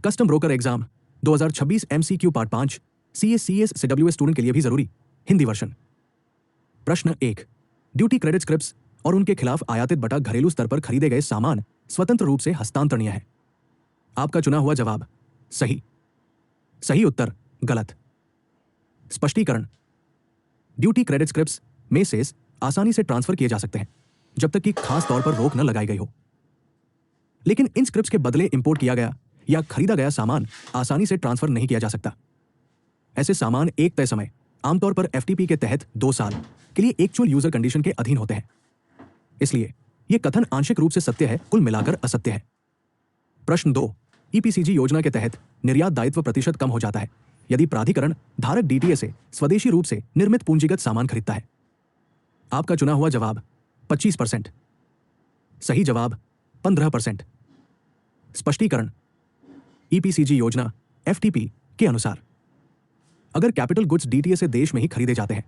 Custom broker exam 2026 MCQ part 5 CS से WS student के लिए भी जरूरी हिंदी वर्षन। प्रश्न 1, ड्यूटी क्रेडिट स्क्रिप्ट्स और उनके खिलाफ आयातित बटा घरेलू स्तर पर खरीदे गए सामान स्वतंत्र रूप से हस्तांतरणीय है। आपका चुना हुआ जवाब सही। सही उत्तर गलत। स्पष्टीकरण, ड्यूटी क्रेडिट स्क्रिप्ट्स में सेस आसानी से ट्रांसफर किए जा सकते हैं जब तक कि खास तौर पर रोक न लगाई गई हो, लेकिन इन स्क्रिप्ट्स के बदले इंपोर्ट किया गया या खरीदा गया सामान आसानी से ट्रांसफर नहीं किया जा सकता। ऐसे सामान एक तय समय, आमतौर पर FTP के तहत 2 साल के लिए एक्चुअल यूजर कंडीशन के अधीन होते हैं। इसलिए यह कथन आंशिक रूप से सत्य है, कुल मिलाकर असत्य है। प्रश्न 2, EPCG योजना के तहत निर्यात दायित्व प्रतिशत कम हो जाता है यदि प्राधिकरण धारक DTA से स्वदेशी रूप से निर्मित पूंजीगत सामान खरीदता है। आपका चुना हुआ जवाब 25%। सही जवाब 15%। स्पष्टीकरण, EPCG योजना FTP के अनुसार अगर कैपिटल गुड्स DTA से देश में ही खरीदे जाते हैं,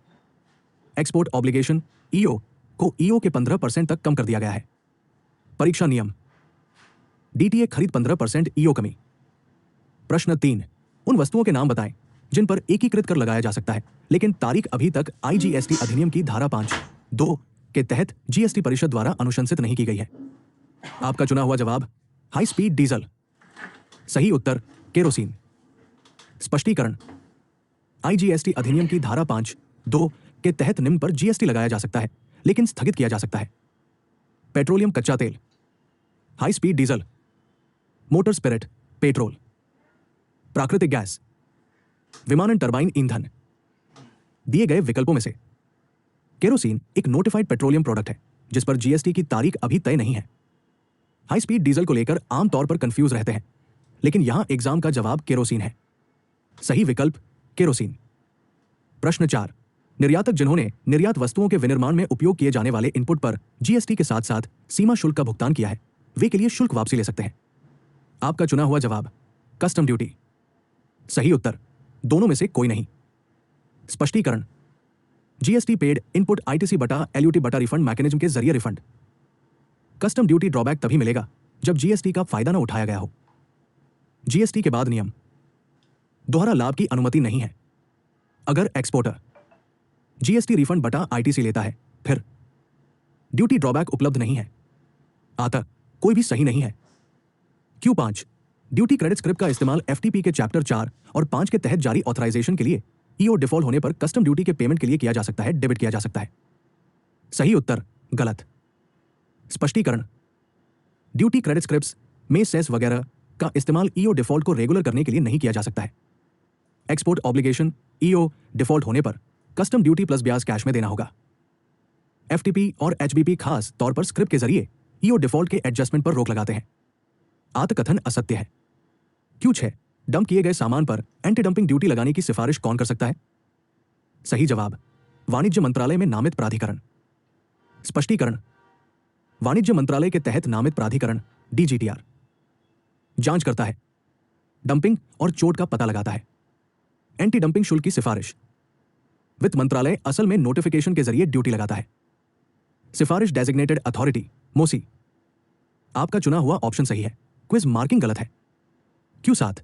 एक्सपोर्ट ऑब्लिगेशन EO को EO के 15% तक कम कर दिया गया है। परीक्षा नियम, DTA खरीद 15% EO कमी। प्रश्न 3, उन वस्तुओं के नाम बताएं जिन पर एकीकृत कर लगाया जा सकता है लेकिन तारीख अभी तक IGST अधिनियम की धारा 5(2) के तहत GST परिषद द्वारा अनुशंसित नहीं की गई है। आपका चुना हुआ जवाब हाई स्पीड डीजल। सही उत्तर केरोसिन। स्पष्टीकरण, IGST अधिनियम की धारा 5(2) के तहत निम्न पर GST लगाया जा सकता है लेकिन स्थगित किया जा सकता है: पेट्रोलियम कच्चा तेल, high speed diesel, motor spirit petrol, प्राकृतिक गैस, विमानन टरबाइन ईंधन। दिए गए विकल्पों में से केरोसिन एक नोटिफाइड पेट्रोलियम प्रोडक्ट है जिस पर GST की तारीख अभी तय नहीं है। हाई स्पीड डीजल को लेकर आमतौर पर कंफ्यूज रहते हैं, लेकिन यहां एग्जाम का जवाब केरोसिन है। सही विकल्प केरोसिन। प्रश्न 4, निर्यातक जिन्होंने निर्यात वस्तुओं के विनिर्माण में उपयोग किए जाने वाले इनपुट पर GST के साथ साथ सीमा शुल्क का भुगतान किया है, वे के लिए शुल्क वापसी ले सकते हैं। आपका चुना हुआ जवाब कस्टम ड्यूटी। सही उत्तर दोनों में से कोई नहीं। स्पष्टीकरण, GST पेड इनपुट ITC बटा LUT बटा रिफंड मैकेनिज्म के जरिए रिफंड। कस्टम ड्यूटी ड्रॉबैक तभी मिलेगा जब GST का फायदा न उठाया गया हो। GST के बाद नियम, दोहरा लाभ की अनुमति नहीं है। अगर एक्सपोर्टर GST रिफंड बटा ITC लेता है, फिर ड्यूटी ड्रॉबैक उपलब्ध नहीं है। अतः कोई भी सही नहीं है। Q5, ड्यूटी क्रेडिट स्क्रिप्ट का इस्तेमाल FTP के चैप्टर 4 और 5 के तहत जारी ऑथराइजेशन के लिए EO डिफॉल्ट होने पर कस्टम ड्यूटी के पेमेंट के लिए किया जा सकता है, डेबिट किया जा सकता है। सही उत्तर गलत। स्पष्टीकरण, ड्यूटी क्रेडिट स्क्रिप्ट्स में सेस वगैरह का इस्तेमाल EO डिफॉल्ट को रेगुलर करने के लिए नहीं किया जा सकता है। एक्सपोर्ट ऑब्लिगेशन EO डिफॉल्ट होने पर कस्टम ड्यूटी प्लस ब्याज कैश में देना होगा। FTP और HBP खास तौर पर स्क्रिप्ट के जरिए EO डिफॉल्ट के एडजस्टमेंट पर रोक लगाते हैं। आत्मकथन असत्य है। Q6, डंप किए गए सामान पर एंटी डंपिंग ड्यूटी लगाने की सिफारिश कौन कर सकता है? सही जवाब वाणिज्य मंत्रालय में नामित प्राधिकरण। स्पष्टीकरण, वाणिज्य मंत्रालय के तहत नामित प्राधिकरण DGTR जांच करता है, डंपिंग और चोट का पता लगाता है। एंटी डंपिंग शुल्क की सिफारिश वित्त मंत्रालय असल में नोटिफिकेशन के जरिए ड्यूटी लगाता है। सिफारिश डेजिग्नेटेड अथॉरिटी MOSI। आपका चुना हुआ ऑप्शन सही है, क्विज मार्किंग गलत है। Q7,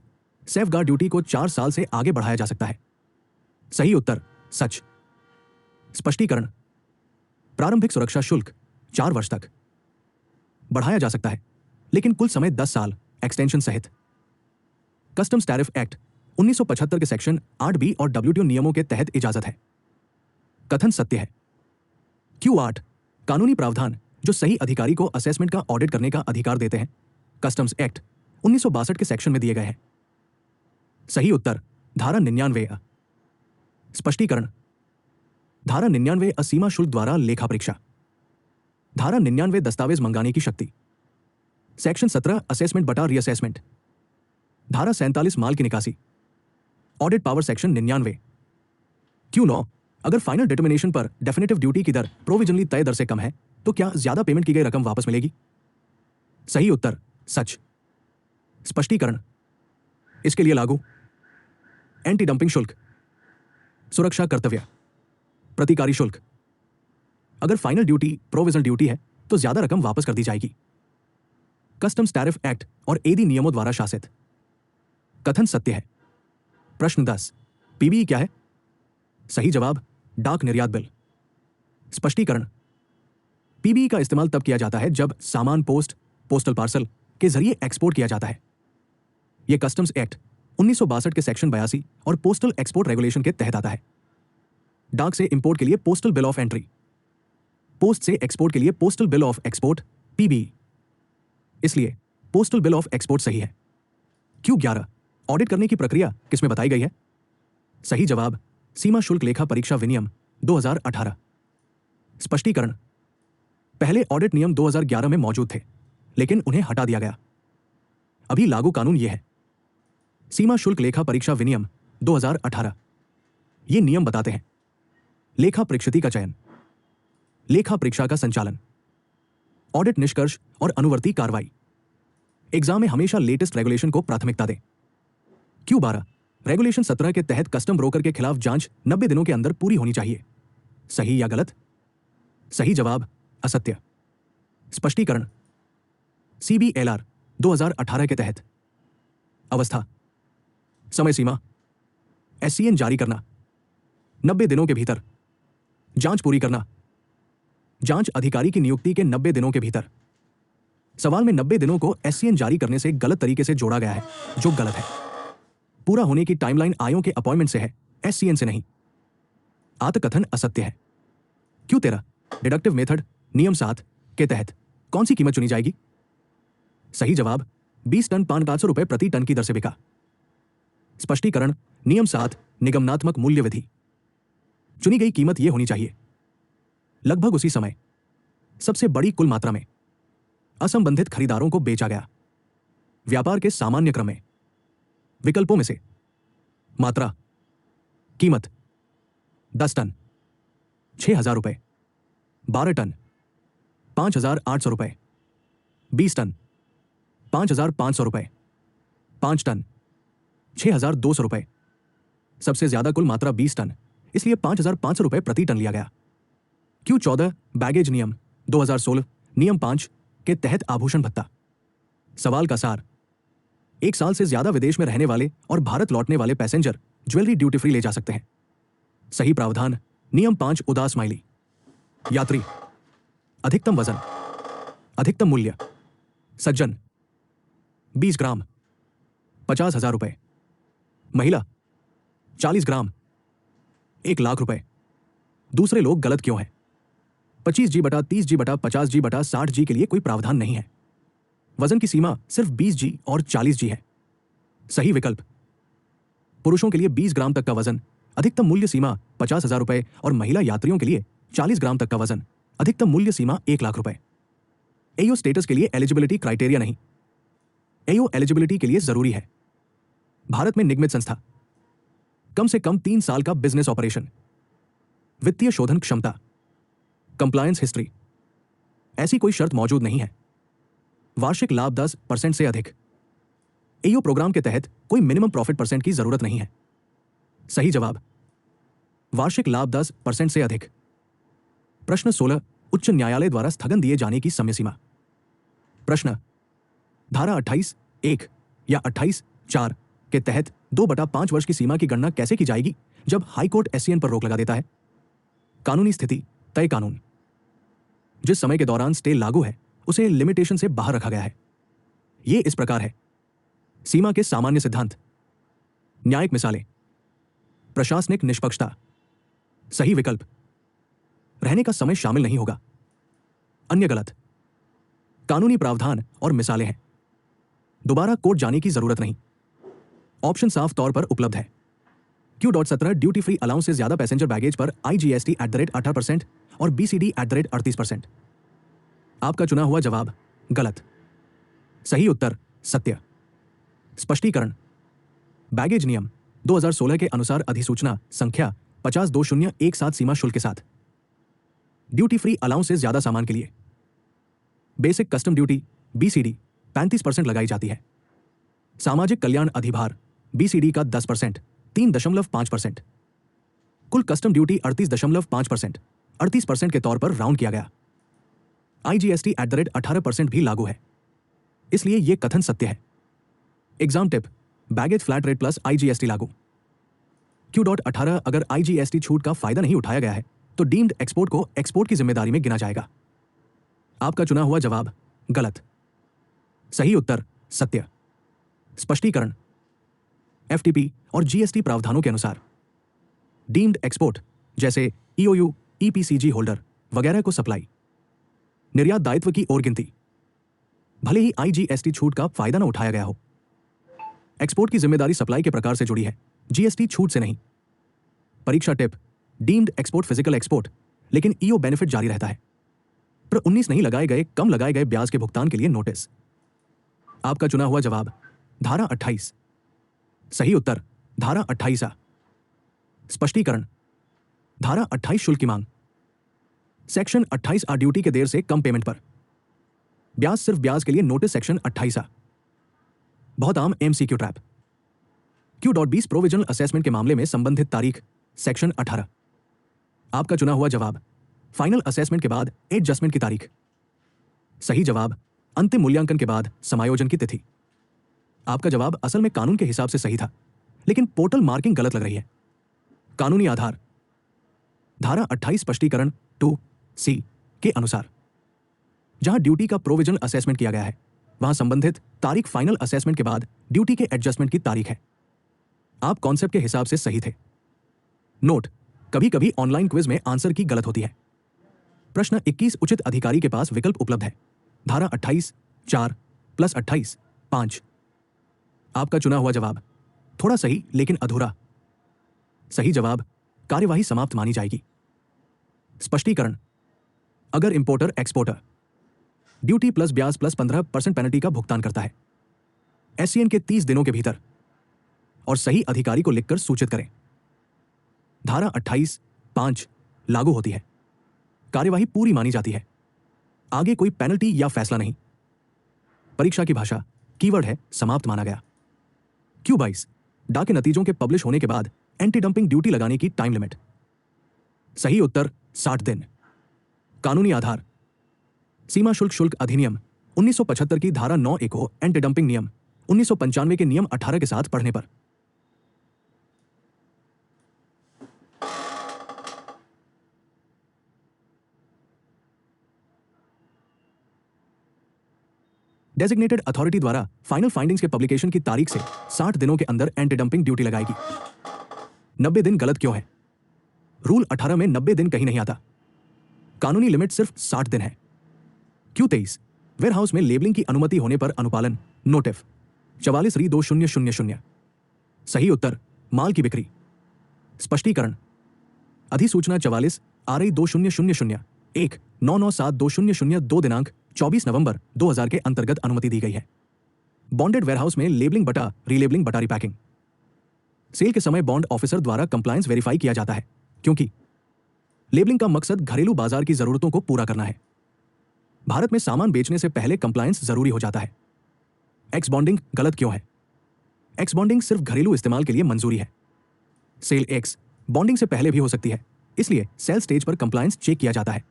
सेफगार्ड ड्यूटी को 4 साल से आगे बढ़ाया जा सकता है। सही उत्तर सच। स्पष्टीकरण, प्रारंभिक सुरक्षा शुल्क 4 वर्ष तक बढ़ाया जा सकता है, लेकिन कुल समय 10 साल एक्सटेंशन सहित। कस्टम्स टैरिफ एक्ट 1975 के सेक्शन 8B और WTO नियमों के तहत इजाजत है। कथन सत्य है। Q8, कानूनी प्रावधान जो सही अधिकारी को असेसमेंट का ऑडिट करने का अधिकार देते हैं, कस्टम्स एक्ट 1962 के सेक्शन में दिए गए हैं। सही उत्तर धारा 99A। स्पष्टीकरण, धारा 99A सीमा शुल्क द्वारा लेखा परीक्षा। धारा 99 दस्तावेज मंगाने की शक्ति। सेक्शन 17 असेसमेंट बटा रीअसेसमेंट। धारा 47 माल की निकासी। Audit power section 99। Q9, अगर फाइनल डिटर्मिनेशन पर डेफिनेटिव ड्यूटी की दर प्रोविजनली तय दर से कम है तो क्या ज्यादा पेमेंट की गई रकम वापस मिलेगी? सही उत्तर सच। स्पष्टीकरण, इसके लिए लागू एंटी डंपिंग शुल्क, सुरक्षा कर्तव्य, प्रतिकारी शुल्क। अगर फाइनल ड्यूटी प्रोविजनल ड्यूटी है तो ज्यादा रकम वापस कर दी जाएगी। कस्टम्स टैरिफ एक्ट और AD नियमों द्वारा शासित कथन सत्य है। प्रश्न 10, पीबीई क्या है? सही जवाब, डाक निर्यात बिल। स्पष्टीकरण, पीबीई का इस्तेमाल तब किया जाता है जब सामान पोस्टल पार्सल के जरिए एक्सपोर्ट किया जाता है। यह कस्टम्स एक्ट 1962 के सेक्शन 82 और पोस्टल एक्सपोर्ट रेगुलेशन के तहत आता है। डाक से इंपोर्ट के लिए postal bill of entry, post से एक्सपोर्ट के लिए पोस्टल बिल ऑफ एक्सपोर्ट, पीबीई। इसलिए पोस्टल बिल ऑफ एक्सपोर्ट सही है। Q11, ऑडिट करने की प्रक्रिया किसमें बताई गई है? सही जवाब, सीमा शुल्क लेखा परीक्षा विनियम 2018। स्पष्टीकरण, पहले ऑडिट नियम 2011 में मौजूद थे, लेकिन उन्हें हटा दिया गया। अभी लागू कानून यह है, सीमा शुल्क लेखा परीक्षा विनियम 2018। ये नियम बताते हैं लेखा परीक्षित का चयन, लेखा परीक्षा का संचालन, ऑडिट निष्कर्ष और अनुवर्ती कार्रवाई। एग्जाम में हमेशा लेटेस्ट रेगुलेशन को प्राथमिकता दें। Q12, रेगुलेशन 17 के तहत कस्टम ब्रोकर के खिलाफ जांच 90 दिनों के अंदर पूरी होनी चाहिए। सही या गलत? सही जवाब, असत्य। स्पष्टीकरण, CBLR 2018 के तहत अवस्था, समय सीमा, SCN जारी करना, 90 दिनों के भीतर, जांच पूरी करना, जांच अधिकारी की नियुक्ति के 90 दिनों के भीतर। सवाल में 90 दिनों को SCN जारी करने से गलत तरीके से जोड़ा गया है, जो गलत है। पूरा होने की टाइमलाइन आयोग के अपॉइंटमेंट से है, SCN से नहीं। आत्मकथन असत्य है। Q13, डिडक्टिव मेथड नियम 7 के तहत कौन सी कीमत चुनी जाएगी? सही जवाब, 20 टन पान 500 रुपए प्रति टन की दर से बिका। स्पष्टीकरण, नियम 7 निगमनात्मक मूल्य विधि। चुनी गई कीमत यह होनी चाहिए, लगभग उसी समय, सबसे बड़ी कुल मात्रा में, असंबंधित खरीदारों को बेचा गया, व्यापार के सामान्य क्रम में, विकल्पों में से, मात्रा, कीमत, 10 टन 6,000 रुपए, 12 टन 5,800 रुपए, 20 टन 5,500 रुपए, 5 टन 6,200 रुपए। सबसे ज्यादा कुल मात्रा 20 टन, इसलिए 5,500 रुपए प्रति टन लिया गया। Q14, बैगेज नियम 2016 नियम 5 के तहत आभूषण भत्ता। सवाल का सार, 1 साल से ज्यादा विदेश में रहने वाले और भारत लौटने वाले पैसेंजर ज्वेलरी ड्यूटी फ्री ले जा सकते हैं। सही प्रावधान, नियम 5 उदास स्माइली। यात्री, अधिकतम वजन, अधिकतम मूल्य, सज्जन 20 ग्राम 50,000 रुपए, महिला 40 ग्राम 1 लाख रुपए। दूसरे लोग गलत क्यों हैं? 25G/30G/50G/60G के लिए कोई प्रावधान नहीं है। वजन की सीमा सिर्फ 20G और 40G है। सही विकल्प, पुरुषों के लिए 20 ग्राम तक का वजन, अधिकतम मूल्य सीमा 50,000 रुपए और महिला यात्रियों के लिए 40 ग्राम तक का वजन, अधिकतम मूल्य सीमा 1 लाख रुपए। एओ स्टेटस के लिए एलिजिबिलिटी क्राइटेरिया नहीं। एओ एलिजिबिलिटी के लिए जरूरी है भारत में निगमित संस्था, कम से कम 3 साल का बिजनेस ऑपरेशन, वित्तीय शोधन क्षमता, कंप्लायंस हिस्ट्री। ऐसी कोई शर्त मौजूद नहीं है। वार्षिक लाभ 10% से अधिक। एओ प्रोग्राम के तहत कोई मिनिमम प्रॉफिट परसेंट की जरूरत नहीं है। सही जवाब, वार्षिक लाभ 10% से अधिक। प्रश्न 16, उच्च न्यायालय द्वारा स्थगन दिए जाने की समय सीमा। प्रश्न, धारा 28(1) या 28(4) के तहत 2/5 वर्ष की सीमा की गणना कैसे की जाएगी जब हाईकोर्ट SCN पर रोक लगा देता है? कानूनी स्थिति, तय कानून। जिस समय के दौरान स्टे लागू है उसे लिमिटेशन से बाहर रखा गया है। यह इस प्रकार है, सीमा के सामान्य सिद्धांत, न्यायिक मिसालें, प्रशासनिक निष्पक्षता। सही विकल्प, रहने का समय शामिल नहीं होगा। अन्य गलत, कानूनी प्रावधान और मिसालें हैं। दोबारा कोर्ट जाने की जरूरत नहीं। ऑप्शन साफ तौर पर उपलब्ध है। Q17, ड्यूटी फ्री अलाउंस से ज्यादा पैसेंजर बैगेज पर IGST @18% और BCD @38%। आपका चुना हुआ जवाब गलत। सही उत्तर सत्य। स्पष्टीकरण, बैगेज नियम 2016 के अनुसार अधिसूचना संख्या 502017 सीमा शुल्क के साथ ड्यूटी फ्री अलाउंस से ज्यादा सामान के लिए बेसिक कस्टम ड्यूटी BCD 35% लगाई जाती है। सामाजिक कल्याण अधिभार BCD का 10% 3.5%। कुल कस्टम ड्यूटी 38.5% 38% के तौर पर राउंड किया गया। IGST @18% भी लागू है, इसलिए यह कथन सत्य है। Exam tip, baggage flat rate plus IGST लागू। Q.18 अगर IGST छूट का फायदा नहीं उठाया गया है तो डीम्ड एक्सपोर्ट को एक्सपोर्ट की जिम्मेदारी में गिना जाएगा। आपका चुना हुआ जवाब गलत। सही उत्तर सत्य। स्पष्टीकरण, FTP और GST प्रावधानों के अनुसार डीम्ड एक्सपोर्ट जैसे EOU, EPCG होल्डर वगैरह को सप्लाई, निर्यात दायित्व की ओर गिनती, भले ही IGST छूट का फायदा न उठाया गया हो। एक्सपोर्ट की जिम्मेदारी सप्लाई के प्रकार से जुड़ी है, GST छूट से नहीं। परीक्षा tip, deemed export physical export, लेकिन EO बेनिफिट जारी रहता है। पर 19 नहीं लगाए गए कम लगाए गए ब्याज के भुगतान के लिए नोटिस। आपका चुना हुआ जवाब धारा 28। सही उत्तर धारा 28A। स्पष्टीकरण, धारा 28 शुल्क की मांग। सेक्शन 28A ड्यूटी के देर से कम पेमेंट पर ब्याज, सिर्फ ब्याज के लिए नोटिस सेक्शन 28A। बहुत आम MCQ trap. Q.20 provisional assessment के मामले में संबंधित तारीख सेक्शन 18। आपका चुना हुआ जवाब फाइनल असेसमेंट के बाद एडजस्टमेंट की तारीख। सही जवाब अंतिम मूल्यांकन के बाद समायोजन की तिथि। आपका जवाब असल में कानून के हिसाब से सही था, लेकिन पोर्टल मार्किंग गलत लग रही है। कानूनी आधार, धारा 28 स्पष्टीकरण 2C के अनुसार जहां ड्यूटी का प्रोविजनल असेसमेंट किया गया है वहां संबंधित तारीख फाइनल असेसमेंट के बाद ड्यूटी के एडजस्टमेंट की तारीख है। आप कॉन्सेप्ट के हिसाब से सही थे। नोट, कभी कभी ऑनलाइन क्विज में आंसर की गलत होती है। प्रश्न 21 उचित अधिकारी के पास विकल्प उपलब्ध है। धारा 28(4) प्लस 28(5). आपका चुना हुआ जवाब थोड़ा सही लेकिन अधूरा। सही जवाब कार्यवाही समाप्त मानी जाएगी। स्पष्टीकरण, अगर इंपोर्टर एक्सपोर्टर ड्यूटी प्लस ब्याज प्लस 15% पेनल्टी का भुगतान करता है SCN के 30 दिनों के भीतर और सही अधिकारी को लिखकर सूचित करें, धारा 28(5) लागू होती है। कार्यवाही पूरी मानी जाती है। आगे कोई पेनल्टी या फैसला नहीं। परीक्षा की भाषा, कीवर्ड है समाप्त माना गया। Q22 डा के नतीजों के पब्लिश होने के बाद एंटी डंपिंग ड्यूटी लगाने की टाइम लिमिट। सही उत्तर 60 दिन। कानूनी आधार, सीमा शुल्क अधिनियम 1975 की धारा 9(a) को एंटी डंपिंग नियम 1995 के नियम 18 के साथ पढ़ने पर डेजिग्नेटेड अथॉरिटी द्वारा फाइनल फाइंडिंग्स के पब्लिकेशन की तारीख से 60 दिनों के अंदर एंटी डंपिंग ड्यूटी लगाएगी। 90 दिन गलत क्यों है? रूल 18 में 90 दिन कहीं नहीं आता। कानूनी लिमिट सिर्फ 60 दिन है। Q23 वेयरहाउस में लेबलिंग की अनुमति होने पर अनुपालन नोटिफ 44(2000). सही उत्तर माल की बिक्री। स्पष्टीकरण, अधिसूचना 44 RI 2000(1)997200(2) दिनांक 24 नवंबर 2000 के अंतर्गत अनुमति दी गई है। बॉन्डेड वेयरहाउस में लेबलिंग बटा रीलेबलिंग बटा रिपैकिंग। सेल के समय बॉन्ड ऑफिसर द्वारा कंप्लायंस वेरीफाई किया जाता है, क्योंकि लेबलिंग का मकसद घरेलू बाजार की जरूरतों को पूरा करना है। भारत में सामान बेचने से पहले कंप्लायंस जरूरी हो जाता है। एक्स बॉन्डिंग गलत क्यों है? एक्स बॉन्डिंग सिर्फ घरेलू इस्तेमाल के लिए मंजूरी है। सेल एक्स बॉन्डिंग से पहले भी हो सकती है, इसलिए सेल स्टेज पर कंप्लायंस चेक किया जाता है।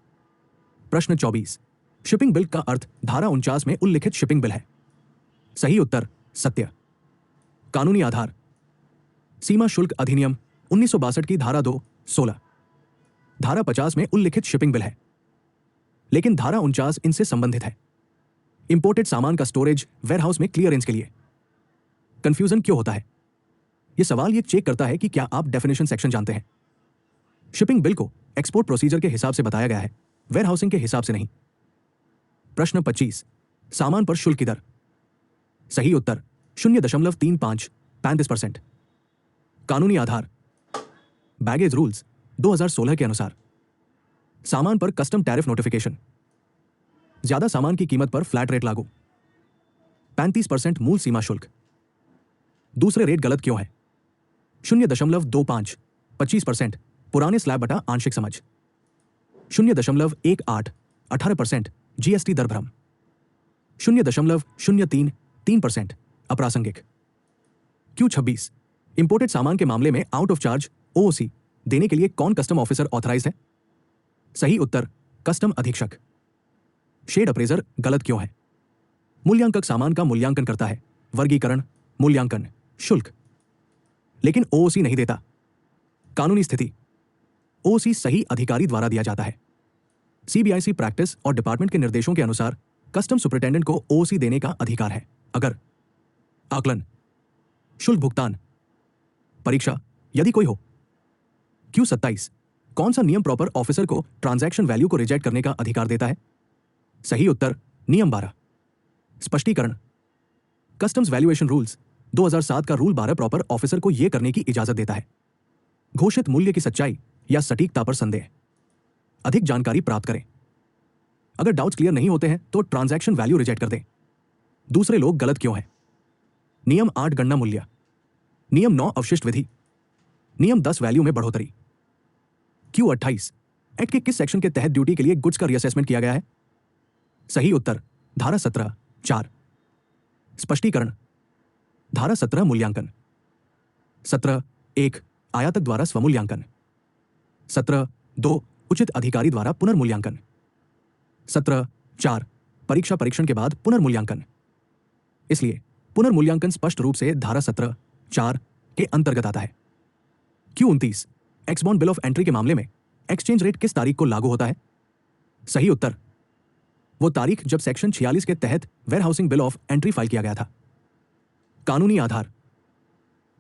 प्रश्न 24 शिपिंग बिल का अर्थ धारा 49 में उल्लिखित शिपिंग बिल है। सही उत्तर सत्य। कानूनी आधार, सीमा शुल्क अधिनियम 1962 की धारा 2(16). धारा 50 में उल्लिखित शिपिंग बिल है, लेकिन धारा 49 इनसे संबंधित है। इंपोर्टेड सामान का स्टोरेज वेयरहाउस में क्लियरेंस के लिए। कंफ्यूजन क्यों होता है? यह सवाल यह चेक करता है कि क्या आप डेफिनेशन सेक्शन जानते हैं। शिपिंग बिल को एक्सपोर्ट प्रोसीजर के हिसाब से बताया गया है, वेयरहाउसिंग के हिसाब से नहीं। प्रश्न 25 सामान पर शुल्क की दर। सही उत्तर 0.35 35%। कानूनी आधार, बैगेज रूल्स 2016 के अनुसार सामान पर कस्टम टैरिफ नोटिफिकेशन। ज्यादा सामान की कीमत पर फ्लैट रेट लागू। 35% मूल सीमा शुल्क। दूसरे रेट गलत क्यों है? 0.25 25% पुराने स्लैब बटा आंशिक समझ। 0.18 18% GST दर भ्रम। 0.03 3% अप्रासंगिक। Q26 इंपोर्टेड सामान के मामले में आउट ऑफ चार्ज OOC देने के लिए कौन कस्टम ऑफिसर ऑथराइज्ड है? सही उत्तर कस्टम अधीक्षक। शेड अप्रेजर गलत क्यों है? मूल्यांकक सामान का मूल्यांकन करता है। वर्गीकरण, मूल्यांकन, शुल्क, लेकिन ओओसी नहीं देता। कानूनी स्थिति, ओओसी सही अधिकारी द्वारा दिया जाता है। सीबीआईसी प्रैक्टिस और डिपार्टमेंट के निर्देशों के अनुसार कस्टम सुपरिटेंडेंट को ओओसी देने का अधिकार है अगर आकलन, शुल्क भुगतान, परीक्षा यदि कोई हो। Q27 कौन सा नियम प्रॉपर ऑफिसर को ट्रांजैक्शन वैल्यू को रिजेक्ट करने का अधिकार देता है? सही उत्तर नियम 12। स्पष्टीकरण, कस्टम्स वैल्यूएशन रूल्स 2007 का रूल 12 प्रॉपर ऑफिसर को यह करने की इजाजत देता है। घोषित मूल्य की सच्चाई या सटीकता पर संदेह, अधिक जानकारी प्राप्त करें। अगर डाउट्स क्लियर नहीं होते हैं तो ट्रांजैक्शन वैल्यू रिजेक्ट कर दें। दूसरे लोग गलत क्यों हैं? नियम 8 गणना मूल्य, नियम 9 अवशिष्ट विधि, नियम 10 वैल्यू में बढ़ोतरी। Q28 एक्ट के किस सेक्शन के तहत ड्यूटी के लिए गुड्स का रीअसेसमेंट किया गया है? सही उत्तर धारा 17(4). स्पष्टीकरण, धारा 17 मूल्यांकन, 17(1) आयातक द्वारा स्वमूल्यांकन, 17(2) उचित अधिकारी द्वारा पुनर्मूल्यांकन, 17(4) परीक्षा परीक्षण के बाद पुनर्मूल्यांकन। इसलिए पुनर्मूल्यांकन स्पष्ट रूप से धारा 17(4) के अंतर्गत आता है। Q29 एक्सबॉन्ड बिल ऑफ एंट्री के मामले में एक्सचेंज रेट किस तारीख को लागू होता है? सही उत्तर वो तारीख जब सेक्शन 46 के तहत warehousing bill of entry file किया गया था। कानूनी आधार,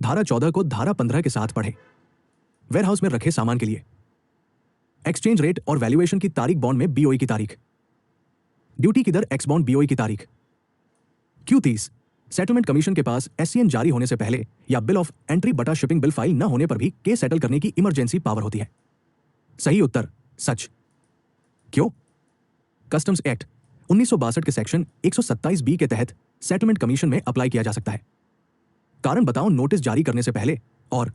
धारा 14 को धारा 15 के साथ पढ़े। वेयरहाउस में रखे सामान के लिए एक्सचेंज रेट और वैल्यूएशन की तारीख बॉन्ड में बीओई की तारीख, ड्यूटी की दर एक्स बॉन्ड बीओई की तारीख। Q30 सेटलमेंट कमीशन के पास SCN जारी होने से पहले या बिल ऑफ एंट्री बटा शिपिंग बिल फाइल न होने पर भी केस सेटल करने की इमरजेंसी पावर होती है। सही उत्तर सच। क्यों? कस्टम्स एक्ट 1962 के सेक्शन 127B के तहत सेटलमेंट कमीशन में अप्लाई किया जा सकता है। कारण बताओ नोटिस जारी करने से पहले और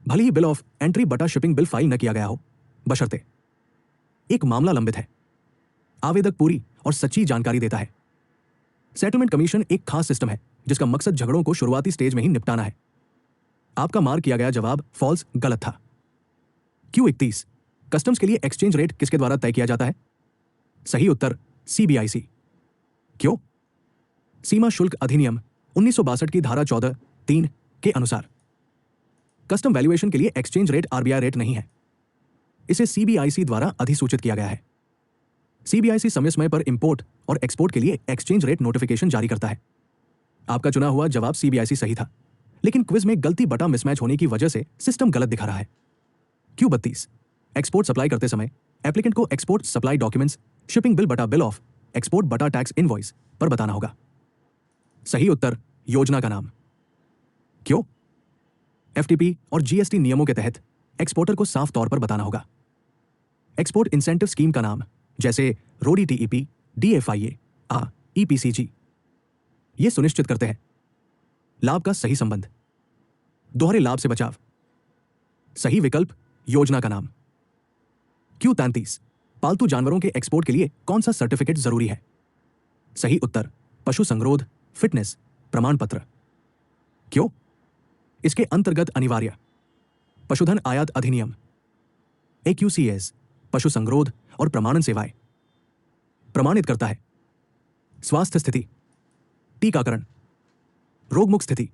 भले ही बिल ऑफ एंट्री बटा शिपिंग बिल फाइल न किया गया हो, बशर्ते एक मामला लंबित है, आवेदक पूरी और सच्ची जानकारी देता है। सेटलमेंट कमीशन एक खास सिस्टम है जिसका मकसद झगड़ों को शुरुआती स्टेज में ही निपटाना है। आपका मार्क किया गया जवाब फॉल्स गलत था। Q31 कस्टम्स के लिए एक्सचेंज रेट किसके द्वारा तय किया जाता है? सही उत्तर CBIC। क्यों? सीमा शुल्क अधिनियम 1962 की धारा 14(3) के अनुसार कस्टम वैल्यूएशन के लिए एक्सचेंज रेट RBI रेट नहीं है, इसे CBIC द्वारा अधिसूचित किया गया है। CBIC समय समय पर इंपोर्ट और एक्सपोर्ट के लिए एक्सचेंज रेट नोटिफिकेशन जारी करता है। आपका चुना हुआ जवाब CBIC सही था, लेकिन क्विज में गलती बटा मिसमैच होने की वजह से सिस्टम गलत दिखा रहा है। Q32 एक्सपोर्ट सप्लाई करते समय एप्लीकेंट को export supply documents shipping bill बटा बिल ऑफ एक्सपोर्ट बटा टैक्स इनवॉइस पर बताना होगा। सही उत्तर योजना का नाम। क्यों? FTP और GST नियमों के तहत एक्सपोर्टर को साफ तौर पर बताना होगा। एक्सपोर्ट इंसेंटिव स्कीम का नाम जैसे रोडी TEP, DFIA, EPCG ये सुनिश्चित करते हैं लाभ का सही संबंध, दोहरे लाभ से बचाव। सही विकल्प योजना का नाम। Q33 पालतू जानवरों के एक्सपोर्ट के लिए कौन सा सर्टिफिकेट जरूरी है? सही उत्तर पशु संगरोध फिटनेस प्रमाण पत्र। क्यों? इसके अंतर्गत अनिवार्य पशुधन आयात अधिनियम AQCS पशु संगरोध और प्रमाणन सेवाएं प्रमाणित करता है। स्वास्थ्य स्थिति, टीकाकरण, रोगमुक्त स्थिति।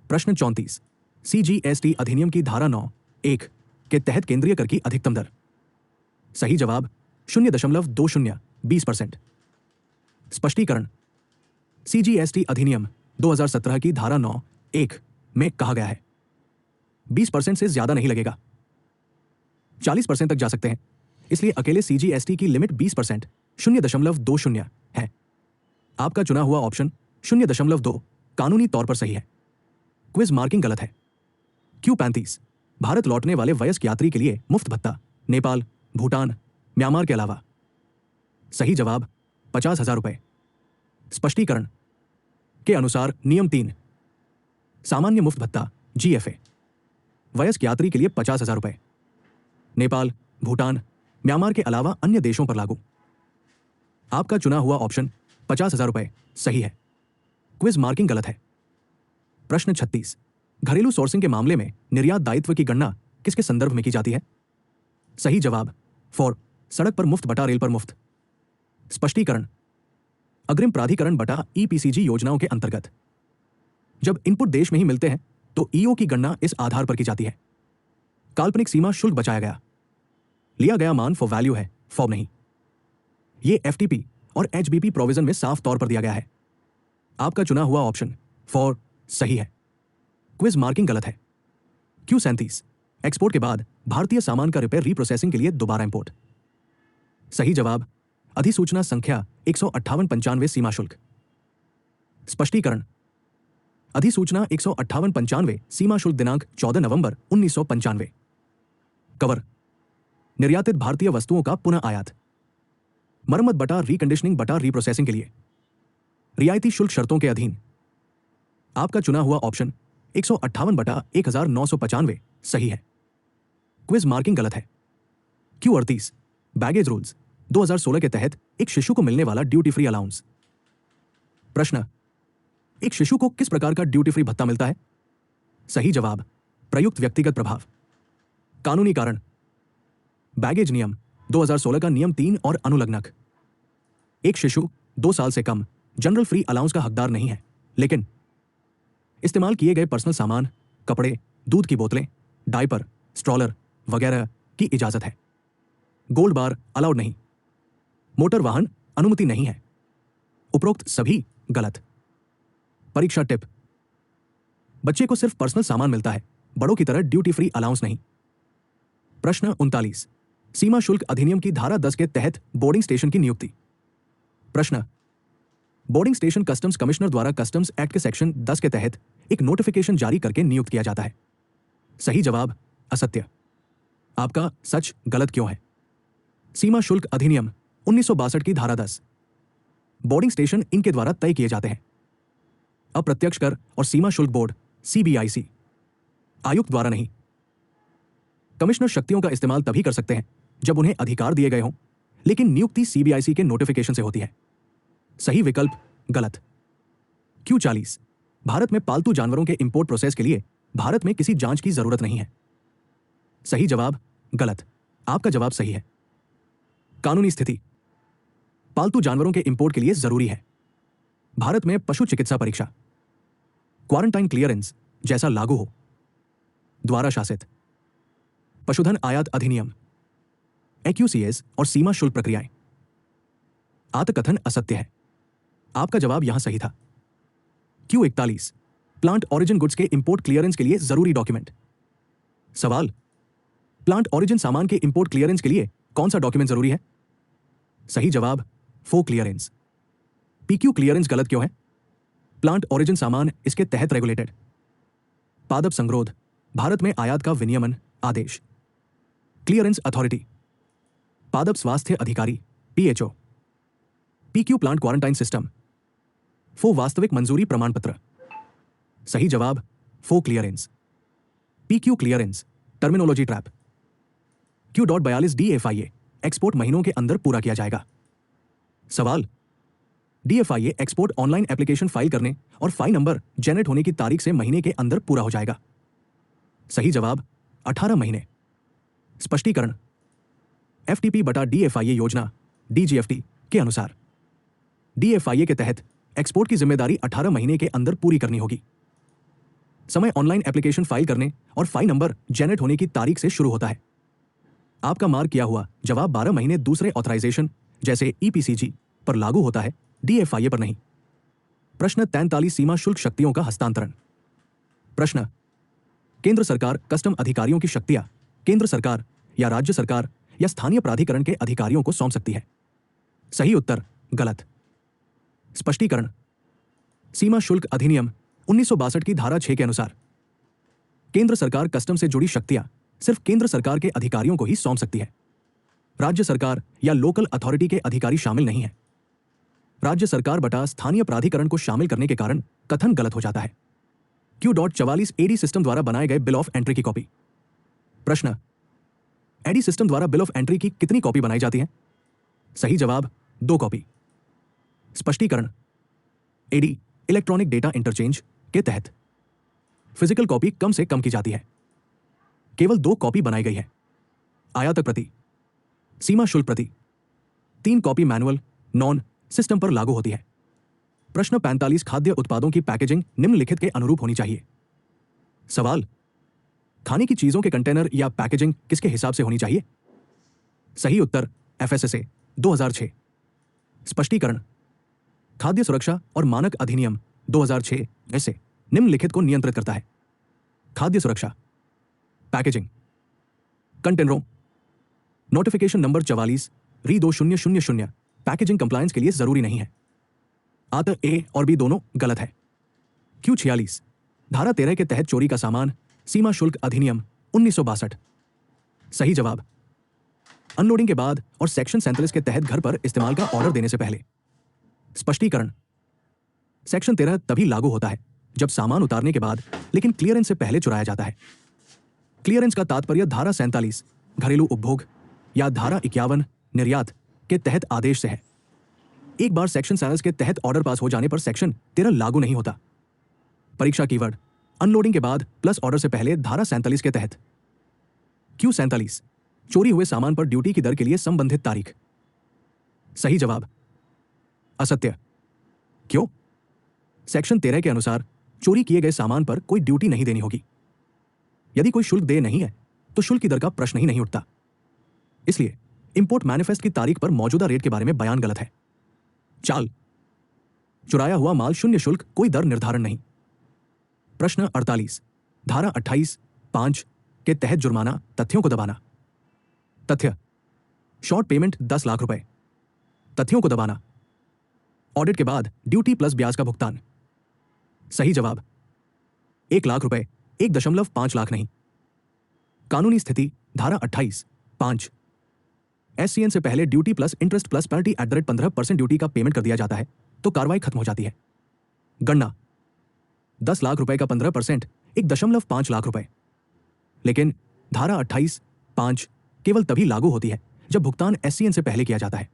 प्रश्न 34 CGST अधिनियम की धारा 9(1) के तहत केंद्रीय कर की अधिकतम दर। सही जवाब 0.20 20%। स्पष्टीकरण, CGST अधिनियम 2017 की धारा 9(1) में कहा गया है 20% से ज्यादा नहीं लगेगा, 40% तक जा सकते हैं, इसलिए अकेले CGST की लिमिट 20% 0.20 है। आपका चुना हुआ ऑप्शन 0.2 कानूनी तौर पर सही है। क्विज मार्किंग गलत है। Q35 भारत लौटने वाले वयस्क यात्री के लिए मुफ्त भत्ता नेपाल, भूटान, म्यांमार के अलावा। सही जवाब 50,000 रुपए। स्पष्टीकरण के अनुसार नियम 3 सामान्य मुफ्त भत्ता GFA वयस्क यात्री के लिए 50,000 रुपए, नेपाल, भूटान, म्यांमार के अलावा अन्य देशों पर लागू। आपका चुना हुआ ऑप्शन 50,000 रुपए सही है। क्विज मार्किंग गलत है। प्रश्न 36 घरेलू सोर्सिंग के मामले में निर्यात दायित्व की गणना किसके संदर्भ में की जाती है? सही जवाब फॉर सड़क पर मुफ्त बटा रेल पर मुफ्त। स्पष्टीकरण अग्रिम प्राधिकरण बटा EPCG योजनाओं के अंतर्गत। जब इनपुट देश में ही मिलते हैं तो ईओ की गणना इस आधार पर की जाती है। काल्पनिक सीमा शुल्क बचाया गया, लिया गया मान फॉर वैल्यू है, फॉर्म नहीं। ये एफटीपी और एचबीपी प्रोविजन में साफ तौर पर दिया गया है। आपका चुना हुआ ऑप्शन फॉर सही है। क्विज मार्किंग गलत है। Q37 एक्सपोर्ट के बाद भारतीय सामान का रिपेयर रीप्रोसेसिंग के लिए दोबारा इंपोर्ट। सही जवाब अधिसूचना संख्या 15895 सीमा शुल्क। स्पष्टीकरण अधिसूचना 15895 सीमा शुल्क दिनांक 14 नवंबर 1995। कवर निर्यातित भारतीय वस्तुओं का पुनः आयात, मरम्मत बटा रिकंडीशनिंग बटा रीप्रोसेसिंग के लिए रियायती शुल्क शर्तों के अधीन। आपका चुना हुआ ऑप्शन 158 बटा 1995 सही है। क्विज मार्किंग गलत है। Q38 बैगेज रूल्स 2016 के तहत एक शिशु को मिलने वाला ड्यूटी फ्री अलाउंस। प्रश्न एक शिशु को किस प्रकार का ड्यूटी फ्री भत्ता मिलता है? सही जवाब प्रयुक्त व्यक्तिगत प्रभाव। कानूनी कारण बैगेज नियम 2016 का नियम 3 और अनुलग्नक। एक शिशु 2 साल से कम जनरल फ्री अलाउंस का हकदार नहीं है, लेकिन इस्तेमाल किए गए पर्सनल सामान, कपड़े, दूध की बोतलें, डायपर, स्ट्रॉलर वगैरह की इजाजत है। गोल्ड बार अलाउड नहीं। मोटर वाहन अनुमति नहीं है। उपरोक्त सभी गलत। परीक्षा टिप बच्चे को सिर्फ पर्सनल सामान मिलता है, बड़ों की तरह ड्यूटी फ्री अलाउंस नहीं। प्रश्न 39 सीमा शुल्क अधिनियम की धारा 10 के तहत बोर्डिंग स्टेशन की नियुक्ति। प्रश्न बोर्डिंग स्टेशन कस्टम्स कमिश्नर द्वारा कस्टम्स एक्ट के सेक्शन 10 के तहत एक नोटिफिकेशन जारी करके नियुक्त किया जाता है। सही जवाब असत्य। आपका सच गलत क्यों है? सीमा शुल्क अधिनियम 1962 की धारा 10 बोर्डिंग स्टेशन इनके द्वारा तय किए जाते हैं। अप्रत्यक्ष कर और सीमा शुल्क बोर्ड CBIC आयुक्त द्वारा नहीं। कमिश्नर शक्तियों का इस्तेमाल तभी कर सकते हैं जब उन्हें अधिकार दिए गए हों, लेकिन नियुक्ति CBIC के नोटिफिकेशन से होती है। सही विकल्प गलत। Q40 भारत में पालतू जानवरों के इंपोर्ट प्रोसेस के लिए भारत में किसी जांच की जरूरत नहीं है। सही जवाब गलत। आपका जवाब सही है। कानूनी स्थिति पालतू जानवरों के इंपोर्ट के लिए जरूरी है भारत में पशु चिकित्सा परीक्षा, क्वारंटाइन क्लियरेंस जैसा लागू हो, द्वारा शासित पशुधन आयात अधिनियम, AQCS और सीमा शुल्क प्रक्रियाएं। आत्मकथन असत्य है। आपका जवाब यहां सही था। Q41 प्लांट ओरिजिन गुड्स के इंपोर्ट क्लियरेंस के लिए जरूरी डॉक्यूमेंट। सवाल प्लांट ओरिजिन सामान के इंपोर्ट क्लियरेंस के लिए कौन सा डॉक्यूमेंट जरूरी है? सही जवाब फो क्लियरेंस। PQ क्लियरेंस गलत क्यों है? प्लांट ओरिजिन सामान इसके तहत रेगुलेटेड। पादप संगरोध भारत में आयात का विनियमन आदेश। क्लियरेंस अथॉरिटी पादप स्वास्थ्य अधिकारी PHO। PQ plant quarantine system फो वास्तविक मंजूरी प्रमाण पत्र। सही जवाब फो clearance. PQ clearance terminology trap. Q.42 DFIA export महीनों के अंदर पूरा किया जाएगा। सवाल DFIA export online application file करने और फाइल नंबर जनरेट होने की तारीख से महीने के अंदर पूरा हो जाएगा। सही जवाब 18 महीने। स्पष्टीकरण FTP बटा DFIA योजना DGFT के अनुसार DFIA के तहत एक्सपोर्ट की जिम्मेदारी 18 महीने के अंदर पूरी करनी होगी। समय ऑनलाइन एप्लीकेशन फाइल करने और फाइल नंबर जनरेट होने की तारीख से शुरू होता है। आपका मार्क किया हुआ जवाब 12 महीने दूसरे ऑथराइजेशन जैसे EPCG पर लागू होता है, DFIA पर नहीं। प्रश्न 43 सीमा शुल्क शक्तियों का हस्तांतरण। प्रश्न केंद्र सरकार कस्टम अधिकारियों की शक्तियां केंद्र सरकार या राज्य सरकार या स्थानीय प्राधिकरण के अधिकारियों को सौंप सकती है। सही उत्तर गलत। स्पष्टीकरण सीमा शुल्क अधिनियम 1962 की धारा 6 के अनुसार केंद्र सरकार कस्टम से जुड़ी शक्तियां सिर्फ केंद्र सरकार के अधिकारियों को ही सौंप सकती है। राज्य सरकार या लोकल अथॉरिटी के अधिकारी शामिल नहीं है। राज्य सरकार बटा स्थानीय प्राधिकरण को शामिल करने के कारण कथन गलत हो जाता है। Q.44 AD सिस्टम द्वारा बनाए गए बिल ऑफ एंट्री की कॉपी। प्रश्न AD सिस्टम द्वारा बिल ऑफ एंट्री की कितनी कॉपी बनाई जाती है? सही जवाब 2 कॉपी। स्पष्टीकरण AD इलेक्ट्रॉनिक डेटा इंटरचेंज के तहत फिजिकल कॉपी कम से कम की जाती है। केवल 2 कॉपी बनाई गई है। आयातक प्रति, सीमा शुल्क प्रति 3 कॉपी मैनुअल नॉन सिस्टम पर लागू होती है। प्रश्न 45 खाद्य उत्पादों की पैकेजिंग निम्नलिखित के अनुरूप होनी चाहिए। सवाल, खाने की चीजों के कंटेनर या पैकेजिंग किसके हिसाब से होनी चाहिए? सही उत्तर FSSA 2006। स्पष्टीकरण, खाद्य सुरक्षा और मानक अधिनियम 2006 ऐसे निम्नलिखित को नियंत्रित करता है। खाद्य सुरक्षा, पैकेजिंग, कंटेनरों, नोटिफिकेशन नंबर 44 री 2000 पैकेजिंग कंप्लायंस के लिए जरूरी नहीं है। अतः ए और बी दोनों गलत है। Q46 धारा 13 के तहत चोरी का सामान, सीमा शुल्क अधिनियम 1962। सही जवाब, अनलोडिंग के बाद और सेक्शन 47 के तहत घर पर इस्तेमाल का ऑर्डर देने से पहले। स्पष्टीकरण, सेक्शन 13 तभी लागू होता है जब सामान उतारने के बाद लेकिन क्लियरेंस से पहले चुराया जाता है। क्लियरेंस का तात्पर्य धारा 47 घरेलू उपभोग या धारा 51 निर्यात के तहत आदेश से है। एक बार सेक्शन 47 के तहत ऑर्डर पास हो जाने पर सेक्शन 13 लागू नहीं होता। परीक्षा कीवर्ड, अनलोडिंग के बाद प्लस ऑर्डर से पहले धारा 47 के तहत। Q47 चोरी हुए सामान पर ड्यूटी की दर के लिए संबंधित तारीख। सही जवाब, असत्य। क्यों? सेक्शन 13 के अनुसार चोरी किए गए सामान पर कोई ड्यूटी नहीं देनी होगी। यदि कोई शुल्क दे नहीं है तो शुल्क की दर का प्रश्न ही नहीं उठता। इसलिए इंपोर्ट मैनिफेस्ट की तारीख पर मौजूदा रेट के बारे में बयान गलत है। चाल, चुराया हुआ माल शून्य शुल्क, कोई दर निर्धारण नहीं। प्रश्न 48 धारा 28(5) के तहत जुर्माना, तथ्यों को दबाना। तथ्य, शॉर्ट पेमेंट 10 लाख रुपए। तथ्यों को दबाना, ऑडिट के बाद ड्यूटी प्लस ब्याज का भुगतान। सही जवाब, 1 लाख रुपए, 1.5 लाख नहीं। कानूनी स्थिति, धारा 28(5) SCN से पहले duty plus interest plus penalty at the rate 15% duty का पेमेंट कर दिया जाता है तो कार्रवाई खत्म हो जाती है। गणना, 10 लाख रुपए का 15% 1.5 लाख रुपए। लेकिन धारा 28(5) केवल तभी लागू होती है जब भुगतान SCN से पहले किया जाता है।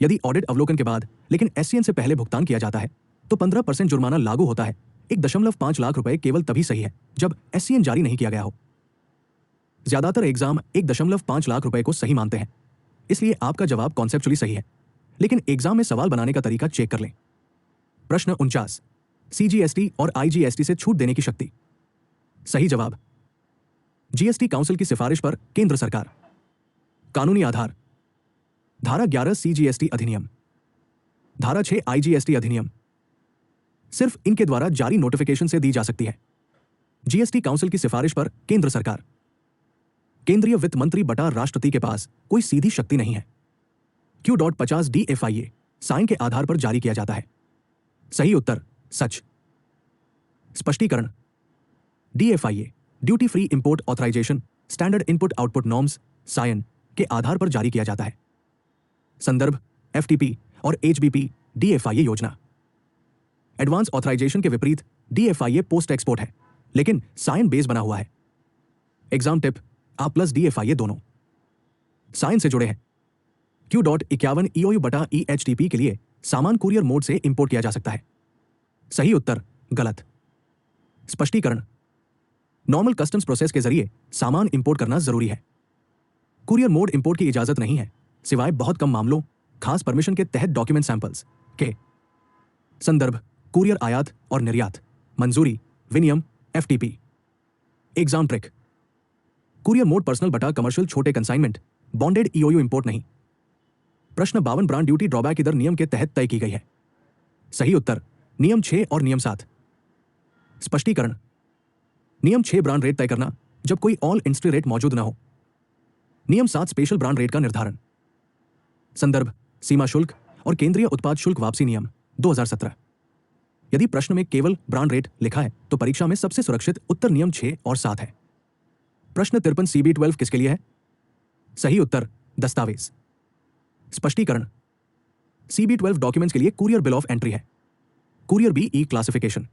यदि ऑडिट अवलोकन के बाद लेकिन SCN से पहले भुगतान किया जाता है तो 15% जुर्माना लागू होता है। 1.5 लाख रुपए केवल तभी सही है जब SCN जारी नहीं किया गया हो। ज्यादातर एग्जाम 1.5 लाख रुपए को सही मानते हैं, इसलिए आपका जवाब कॉन्सेप्चुअली सही है, लेकिन एग्जाम में सवाल बनाने का तरीका चेक कर लें। प्रश्न 49 CGST और IGST से छूट देने की शक्ति। सही जवाब, GST काउंसिल की सिफारिश पर केंद्र सरकार। कानूनी आधार, धारा 11 CGST अधिनियम, धारा 6 IGST अधिनियम। सिर्फ इनके द्वारा जारी नोटिफिकेशन से दी जा सकती है। GST काउंसिल की सिफारिश पर केंद्र सरकार। केंद्रीय वित्त मंत्री बटा राष्ट्रपति के पास कोई सीधी शक्ति नहीं है। Q.50 DFIA साइन के आधार पर जारी किया जाता है। सही उत्तर सच। स्पष्टीकरण, DFIA duty free import authorization standard input output norms साइन के आधार पर जारी किया जाता है। संदर्भ, FTP और HBP DFIA योजना। एडवांस ऑथराइजेशन के विपरीत DFIA पोस्ट एक्सपोर्ट है, लेकिन साइन बेस बना हुआ है। एग्जाम टिप, आप प्लस DFIA दोनों साइन से जुड़े हैं। Q.51 EOU बटा EHTP के लिए सामान कुरियर मोड से इंपोर्ट किया जा सकता है। सही उत्तर गलत। स्पष्टीकरण, नॉर्मल कस्टम्स प्रोसेस के जरिए सामान इंपोर्ट करना जरूरी है। कुरियर मोड इंपोर्ट की इजाजत नहीं है सिवाय बहुत कम मामलों, खास परमिशन के तहत डॉक्यूमेंट सैंपल्स के। संदर्भ, कुरियर आयात और निर्यात, मंजूरी, विनियम, FTP। Exam trick, courier mode personal बटा कमर्शियल छोटे कंसाइनमेंट बॉन्डेड EOU इंपोर्ट नहीं। प्रश्न 52 ब्रांड ड्यूटी ड्रॉबैक की दर नियम के तहत तय की गई है। सही उत्तर नियम 6 और नियम 7। स्पष्टीकरण, नियम 6 ब्रांड रेट तय करना जब कोई ऑल इंडस्ट्री रेट मौजूद न हो। नियम 7 स्पेशल ब्रांड रेट का निर्धारण। संदर्भ, सीमा शुल्क और केंद्रीय उत्पाद शुल्क वापसी नियम 2017। यदि प्रश्न में केवल ब्रांड रेट लिखा है तो परीक्षा में सबसे सुरक्षित उत्तर नियम 6 और 7 है। प्रश्न 53 CB12 किसके लिए है? सही उत्तर दस्तावेज। स्पष्टीकरण, CB12 डॉक्यूमेंट्स के लिए कुरियर बिल ऑफ एंट्री है। Courier BE classification.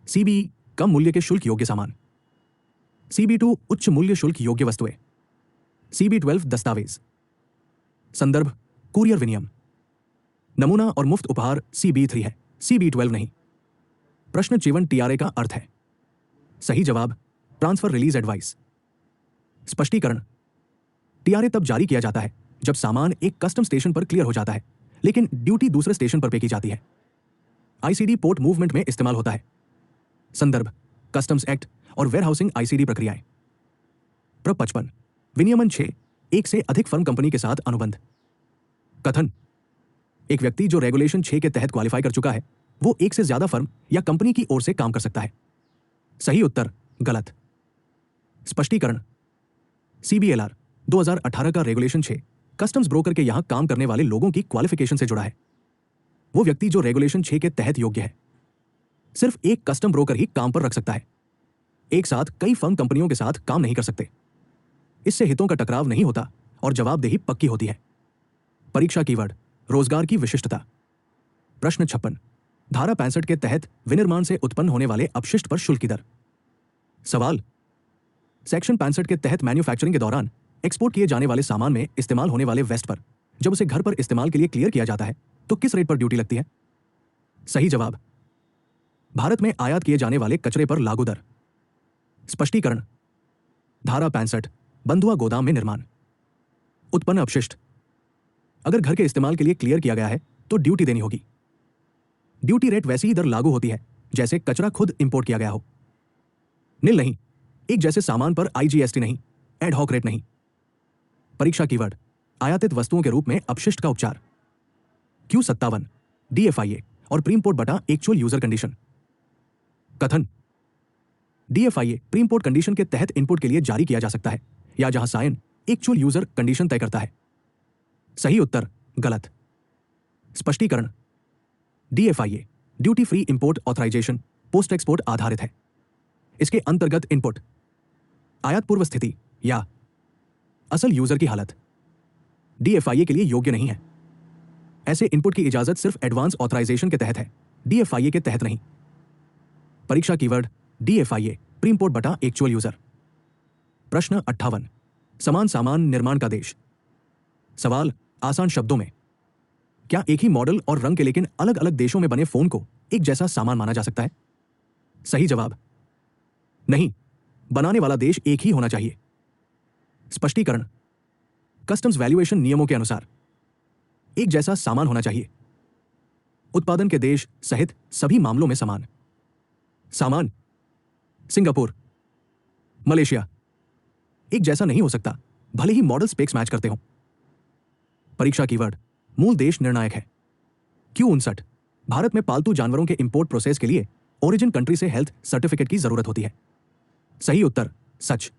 CBE कम मूल्य के शुल्क योग्य सामान। CB2 उच्च मूल्य शुल्क योग्य वस्तुएं। CB12 दस्तावेज। संदर्भ, कुरियर विनियम। नमूना और मुफ्त उपहार CB3 है, CB12 नहीं। प्रश्न 54 TRA का अर्थ है। सही जवाब ट्रांसफर रिलीज एडवाइस। स्पष्टीकरण, TRA तब जारी किया जाता है जब सामान एक कस्टम स्टेशन पर क्लियर हो जाता है लेकिन ड्यूटी दूसरे स्टेशन पर पे की जाती है। आईसीडी पोर्ट मूवमेंट में इस्तेमाल होता है। संदर्भ कस्टम्स एक्ट और वेयरहाउसिंग आईसीडी प्रक्रियाएं। प्रब 55 विनियमन 6 एक से अधिक फर्म कंपनी के साथ अनुबंध। कथन एक व्यक्ति जो रेगुलेशन 6 के तहत क्वालिफाई कर चुका है वो एक से ज्यादा फर्म या कंपनी की ओर से काम कर सकता है। सही उत्तर गलत। स्पष्टीकरण सीबीएलआर 2018 का रेगुलेशन 6 कस्टम्स ब्रोकर के यहां काम करने वाले लोगों की क्वालिफिकेशन से जुड़ा है। वो व्यक्ति जो रेगुलेशन 6 के तहत योग्य है। सिर्फ एक कस्टम ब्रोकर ही काम पर रख सकता है। एक साथ कई फर्म कंपनियों के साथ काम नहीं कर सकते। इससे हितों का टकराव नहीं होता और जवाबदेही पक्की होती है। परीक्षा कीवर्ड रोजगार की विशिष्टता। प्रश्न 56 धारा 65 के तहत विनिर्माण से उत्पन्न होने वाले अपशिष्ट पर शुल्क की दर। सवाल सेक्शन 65 के तहत मैन्युफैक्चरिंग के दौरान एक्सपोर्ट किए जाने वाले सामान में इस्तेमाल होने वाले वेस्ट पर जब उसे घर पर इस्तेमाल के लिए क्लियर किया जाता है तो किस रेट पर ड्यूटी लगती है? सही जवाब भारत में आयात किए जाने वाले कचरे पर लागू दर। स्पष्टीकरण धारा 65 बंधुआ गोदाम में निर्माण। उत्पन्न अपशिष्ट अगर घर के इस्तेमाल के लिए क्लियर किया गया है तो ड्यूटी देनी होगी। ड्यूटी रेट वैसी ही दर लागू होती है जैसे कचरा खुद इंपोर्ट किया गया हो। नील नहीं, एक जैसे सामान पर आईजीएसटी नहीं, एड-हॉक रेट नहीं। परीक्षा कीवर्ड आयातित वस्तुओं के रूप में अपशिष्ट का उपचार। Q57 डीएफआईए और प्रीइंपोर्ट बटा एक्चुअल यूजर कंडीशन। कथन डीएफआईए प्रीइंपोर्ट कंडीशन के तहत इनपुट के लिए जारी किया जा सकता है या जहां साइन एक्चुअल यूजर कंडीशन तय करता है। सही उत्तर गलत। स्पष्टीकरण DFIA duty free import authorisation post export आधारित है। इसके अंतर्गत इनपुट आयात पूर्व स्थिति या असल यूजर की हालत डीएफआईए के लिए योग्य नहीं है। ऐसे इनपुट की इजाजत सिर्फ एडवांस ऑथराइजेशन के तहत है, डीएफआईए के तहत नहीं। परीक्षा कीवर्ड डीएफआईए प्रीइंपोर्ट बटा एक्चुअल यूजर। प्रश्न 58 समान सामान निर्माण का देश। सवाल आसान शब्दों में क्या एक ही मॉडल और रंग के लेकिन अलग अलग देशों में बने फोन को एक जैसा सामान माना जा सकता है? सही जवाब नहीं, बनाने वाला देश एक ही होना चाहिए। स्पष्टीकरण कस्टम्स वैल्यूएशन नियमों के अनुसार एक जैसा सामान होना चाहिए। उत्पादन के देश सहित सभी मामलों में समान सामान। सिंगापुर मलेशिया एक जैसा नहीं हो सकता भले ही मॉडल स्पेक्स मैच करते हों। परीक्षा कीवर्ड मूल देश निर्णायक है। Q59 भारत में पालतू जानवरों के इंपोर्ट प्रोसेस के लिए ओरिजिन कंट्री से हेल्थ सर्टिफिकेट की जरूरत होती है। सही उत्तर सच।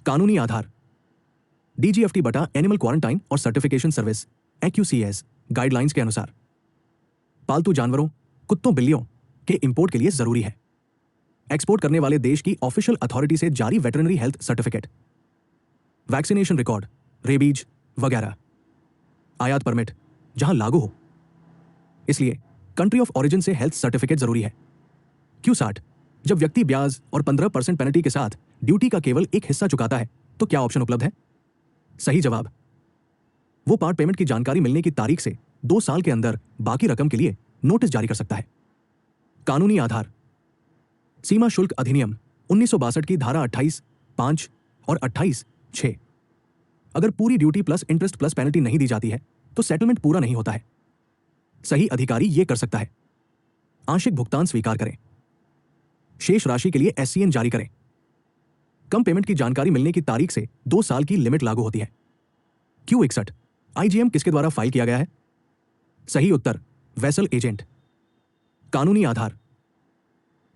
कानूनी आधार डीजीएफटी बटा एनिमल क्वारंटाइन और सर्टिफिकेशन सर्विस AQCS गाइडलाइंस के अनुसार पालतू जानवरों कुत्तों बिल्लियों के इंपोर्ट के लिए जरूरी है एक्सपोर्ट करने वाले देश की ऑफिशियल अथॉरिटी से जारी veterinary health certificate, vaccination record, rabies वगैरह। आयात परमिट जहां लागू हो, इसलिए कंट्री ऑफ ओरिजिन से हेल्थ सर्टिफिकेट जरूरी है। Q60 जब व्यक्ति ब्याज और 15% पेनल्टी के साथ ड्यूटी का केवल एक हिस्सा चुकाता है तो क्या ऑप्शन उपलब्ध है? सही जवाब वो पार्ट पेमेंट की जानकारी मिलने की तारीख से 2 साल के अंदर बाकी रकम के लिए नोटिस जारी कर सकता है। कानूनी आधार सीमा शुल्क अधिनियम 1962 की धारा 28(5) और 28(6) अगर पूरी duty plus interest plus penalty नहीं दी जाती है तो सेटलमेंट पूरा नहीं होता है। सही अधिकारी यह कर सकता है। आंशिक भुगतान स्वीकार करें, शेष राशि के लिए SCN जारी करें। कम पेमेंट की जानकारी मिलने की तारीख से 2 साल की लिमिट लागू होती है। Q61 IGM किसके द्वारा फाइल किया गया है? सही उत्तर वेसल एजेंट। कानूनी आधार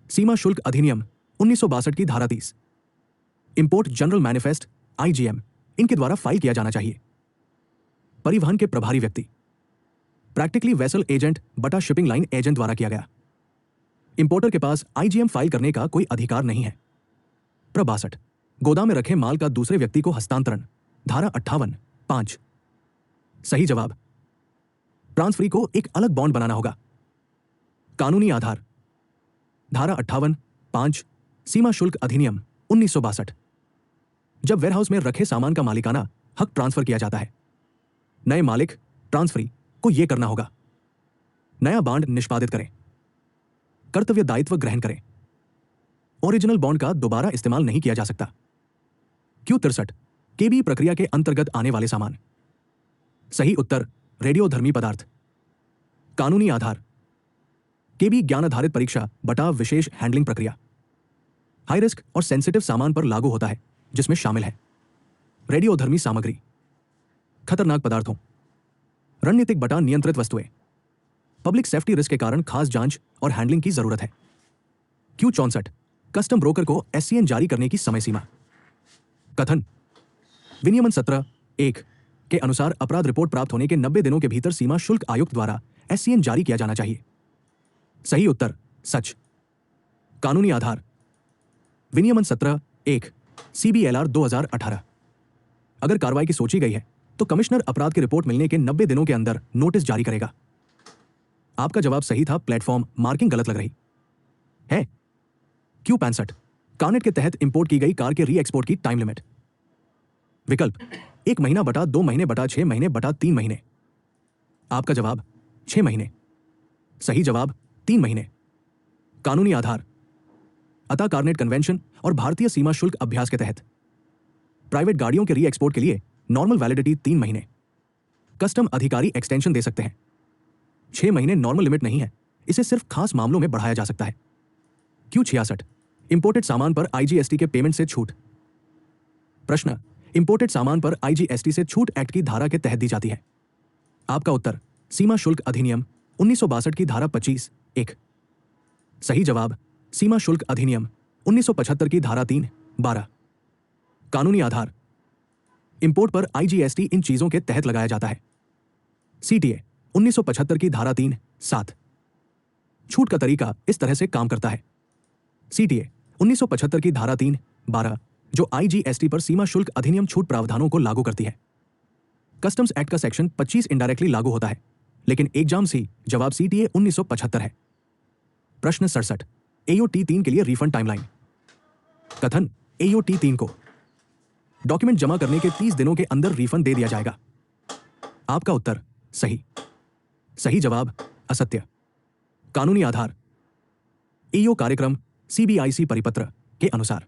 सीमा शुल्क अधिनियम 1962 की धारा 30 इंपोर्ट जनरल मैनिफेस्ट IGM इनके द्वारा फाइल किया जाना चाहिए। परिवहन के प्रभारी व्यक्ति प्रैक्टिकली वेसल एजेंट बटा शिपिंग लाइन एजेंट द्वारा किया गया। इंपोर्टर के पास IGM फाइल करने का कोई अधिकार नहीं है। प्रब 62 गोदाम में रखे माल का दूसरे व्यक्ति को हस्तांतरण धारा 58(5) सही जवाब ट्रांसफरी को एक अलग बॉन्ड बनाना होगा। कानूनी आधार धारा 58(5) सीमा शुल्क अधिनियम 1962 जब वेयरहाउस में रखे सामान का मालिकाना हक ट्रांसफर किया जाता है, नए मालिक ट्रांसफरी को यह करना होगा। नया बॉन्ड निष्पादित करें, कर्तव्य दायित्व ग्रहण करें। ओरिजिनल बॉन्ड का दोबारा इस्तेमाल नहीं किया जा सकता। Q63 KB प्रक्रिया के अंतर्गत आने वाले सामान। सही उत्तर रेडियोधर्मी पदार्थ। कानूनी आधार केबी ज्ञान आधारित परीक्षा बटा विशेष हैंडलिंग प्रक्रिया हाई रिस्क और सेंसिटिव सामान पर लागू होता है, जिसमें शामिल है रेडियोधर्मी सामग्री, खतरनाक पदार्थों, रणनीतिक बटा नियंत्रित वस्तुएं, पब्लिक सेफ्टी रिस्क के कारण खास जांच और हैंडलिंग की जरूरत है। Q64 कस्टम ब्रोकर को SCN जारी करने की समय सीमा। कथन विनियमन 17(1) के अनुसार अपराध रिपोर्ट प्राप्त होने के 90 दिनों के भीतर सीमा शुल्क आयुक्त द्वारा SCN जारी किया जाना चाहिए। सही उत्तर सच। कानूनी आधार विनियमन 17(1) CBLR 2018। अगर कार्रवाई की सोची गई है तो कमिश्नर अपराध की रिपोर्ट मिलने के 90 दिनों के अंदर नोटिस जारी करेगा। आपका जवाब सही था, प्लेटफॉर्म मार्किंग गलत लग रही है। Q65 कार्नेट के तहत इंपोर्ट की गई कार के री एक्सपोर्ट की टाइम लिमिट। विकल्प 1 महीना बटा 2 महीने बटा 6 महीने बटा 3 महीने। आपका जवाब 6 महीने। सही जवाब 3 महीने। कानूनी आधार अतः कार्नेट कन्वेंशन और भारतीय सीमा शुल्क अभ्यास के तहत प्राइवेट गाड़ियों के री एक्सपोर्ट के लिए नॉर्मल वैलिडिटी 3 महीने। कस्टम अधिकारी एक्सटेंशन दे सकते हैं। 6 महीने नॉर्मल लिमिट नहीं है, इसे सिर्फ खास मामलों में बढ़ाया जा सकता है। Q66 इंपोर्टेड सामान पर IGST के पेमेंट से छूट। प्रश्न इंपोर्टेड सामान पर IGST से छूट एक्ट की धारा के तहत दी जाती है। आपका उत्तर सीमा शुल्क अधिनियम 1962 की धारा 25(1). सही जवाब सीमा शुल्क अधिनियम 1975 की धारा 3(12). कानूनी आधार इंपोर्ट पर IGST इन चीजों के तहत लगाया जाता है। CTA 1975 की धारा 3(7). छूट का तरीका इस तरह से काम करता है। CTA 1975 की धारा 3(12) जो IGST पर सीमा शुल्क अधिनियम छूट प्रावधानों को लागू करती है। कस्टम्स एक्ट का सेक्शन 25 इनडायरेक्टली लागू होता है, लेकिन एग्जाम सी जवाब CTA 1975 है। प्रश्न 67 AOT 3 के लिए रिफंड टाइमलाइन। कथन AOT 3 को डॉक्यूमेंट जमा करने के 30 दिनों के अंदर रिफंड दे दिया जाएगा। आपका उत्तर सही। सही जवाब असत्य। कानूनी आधार AO कार्यक्रम CBIC परिपत्र के अनुसार।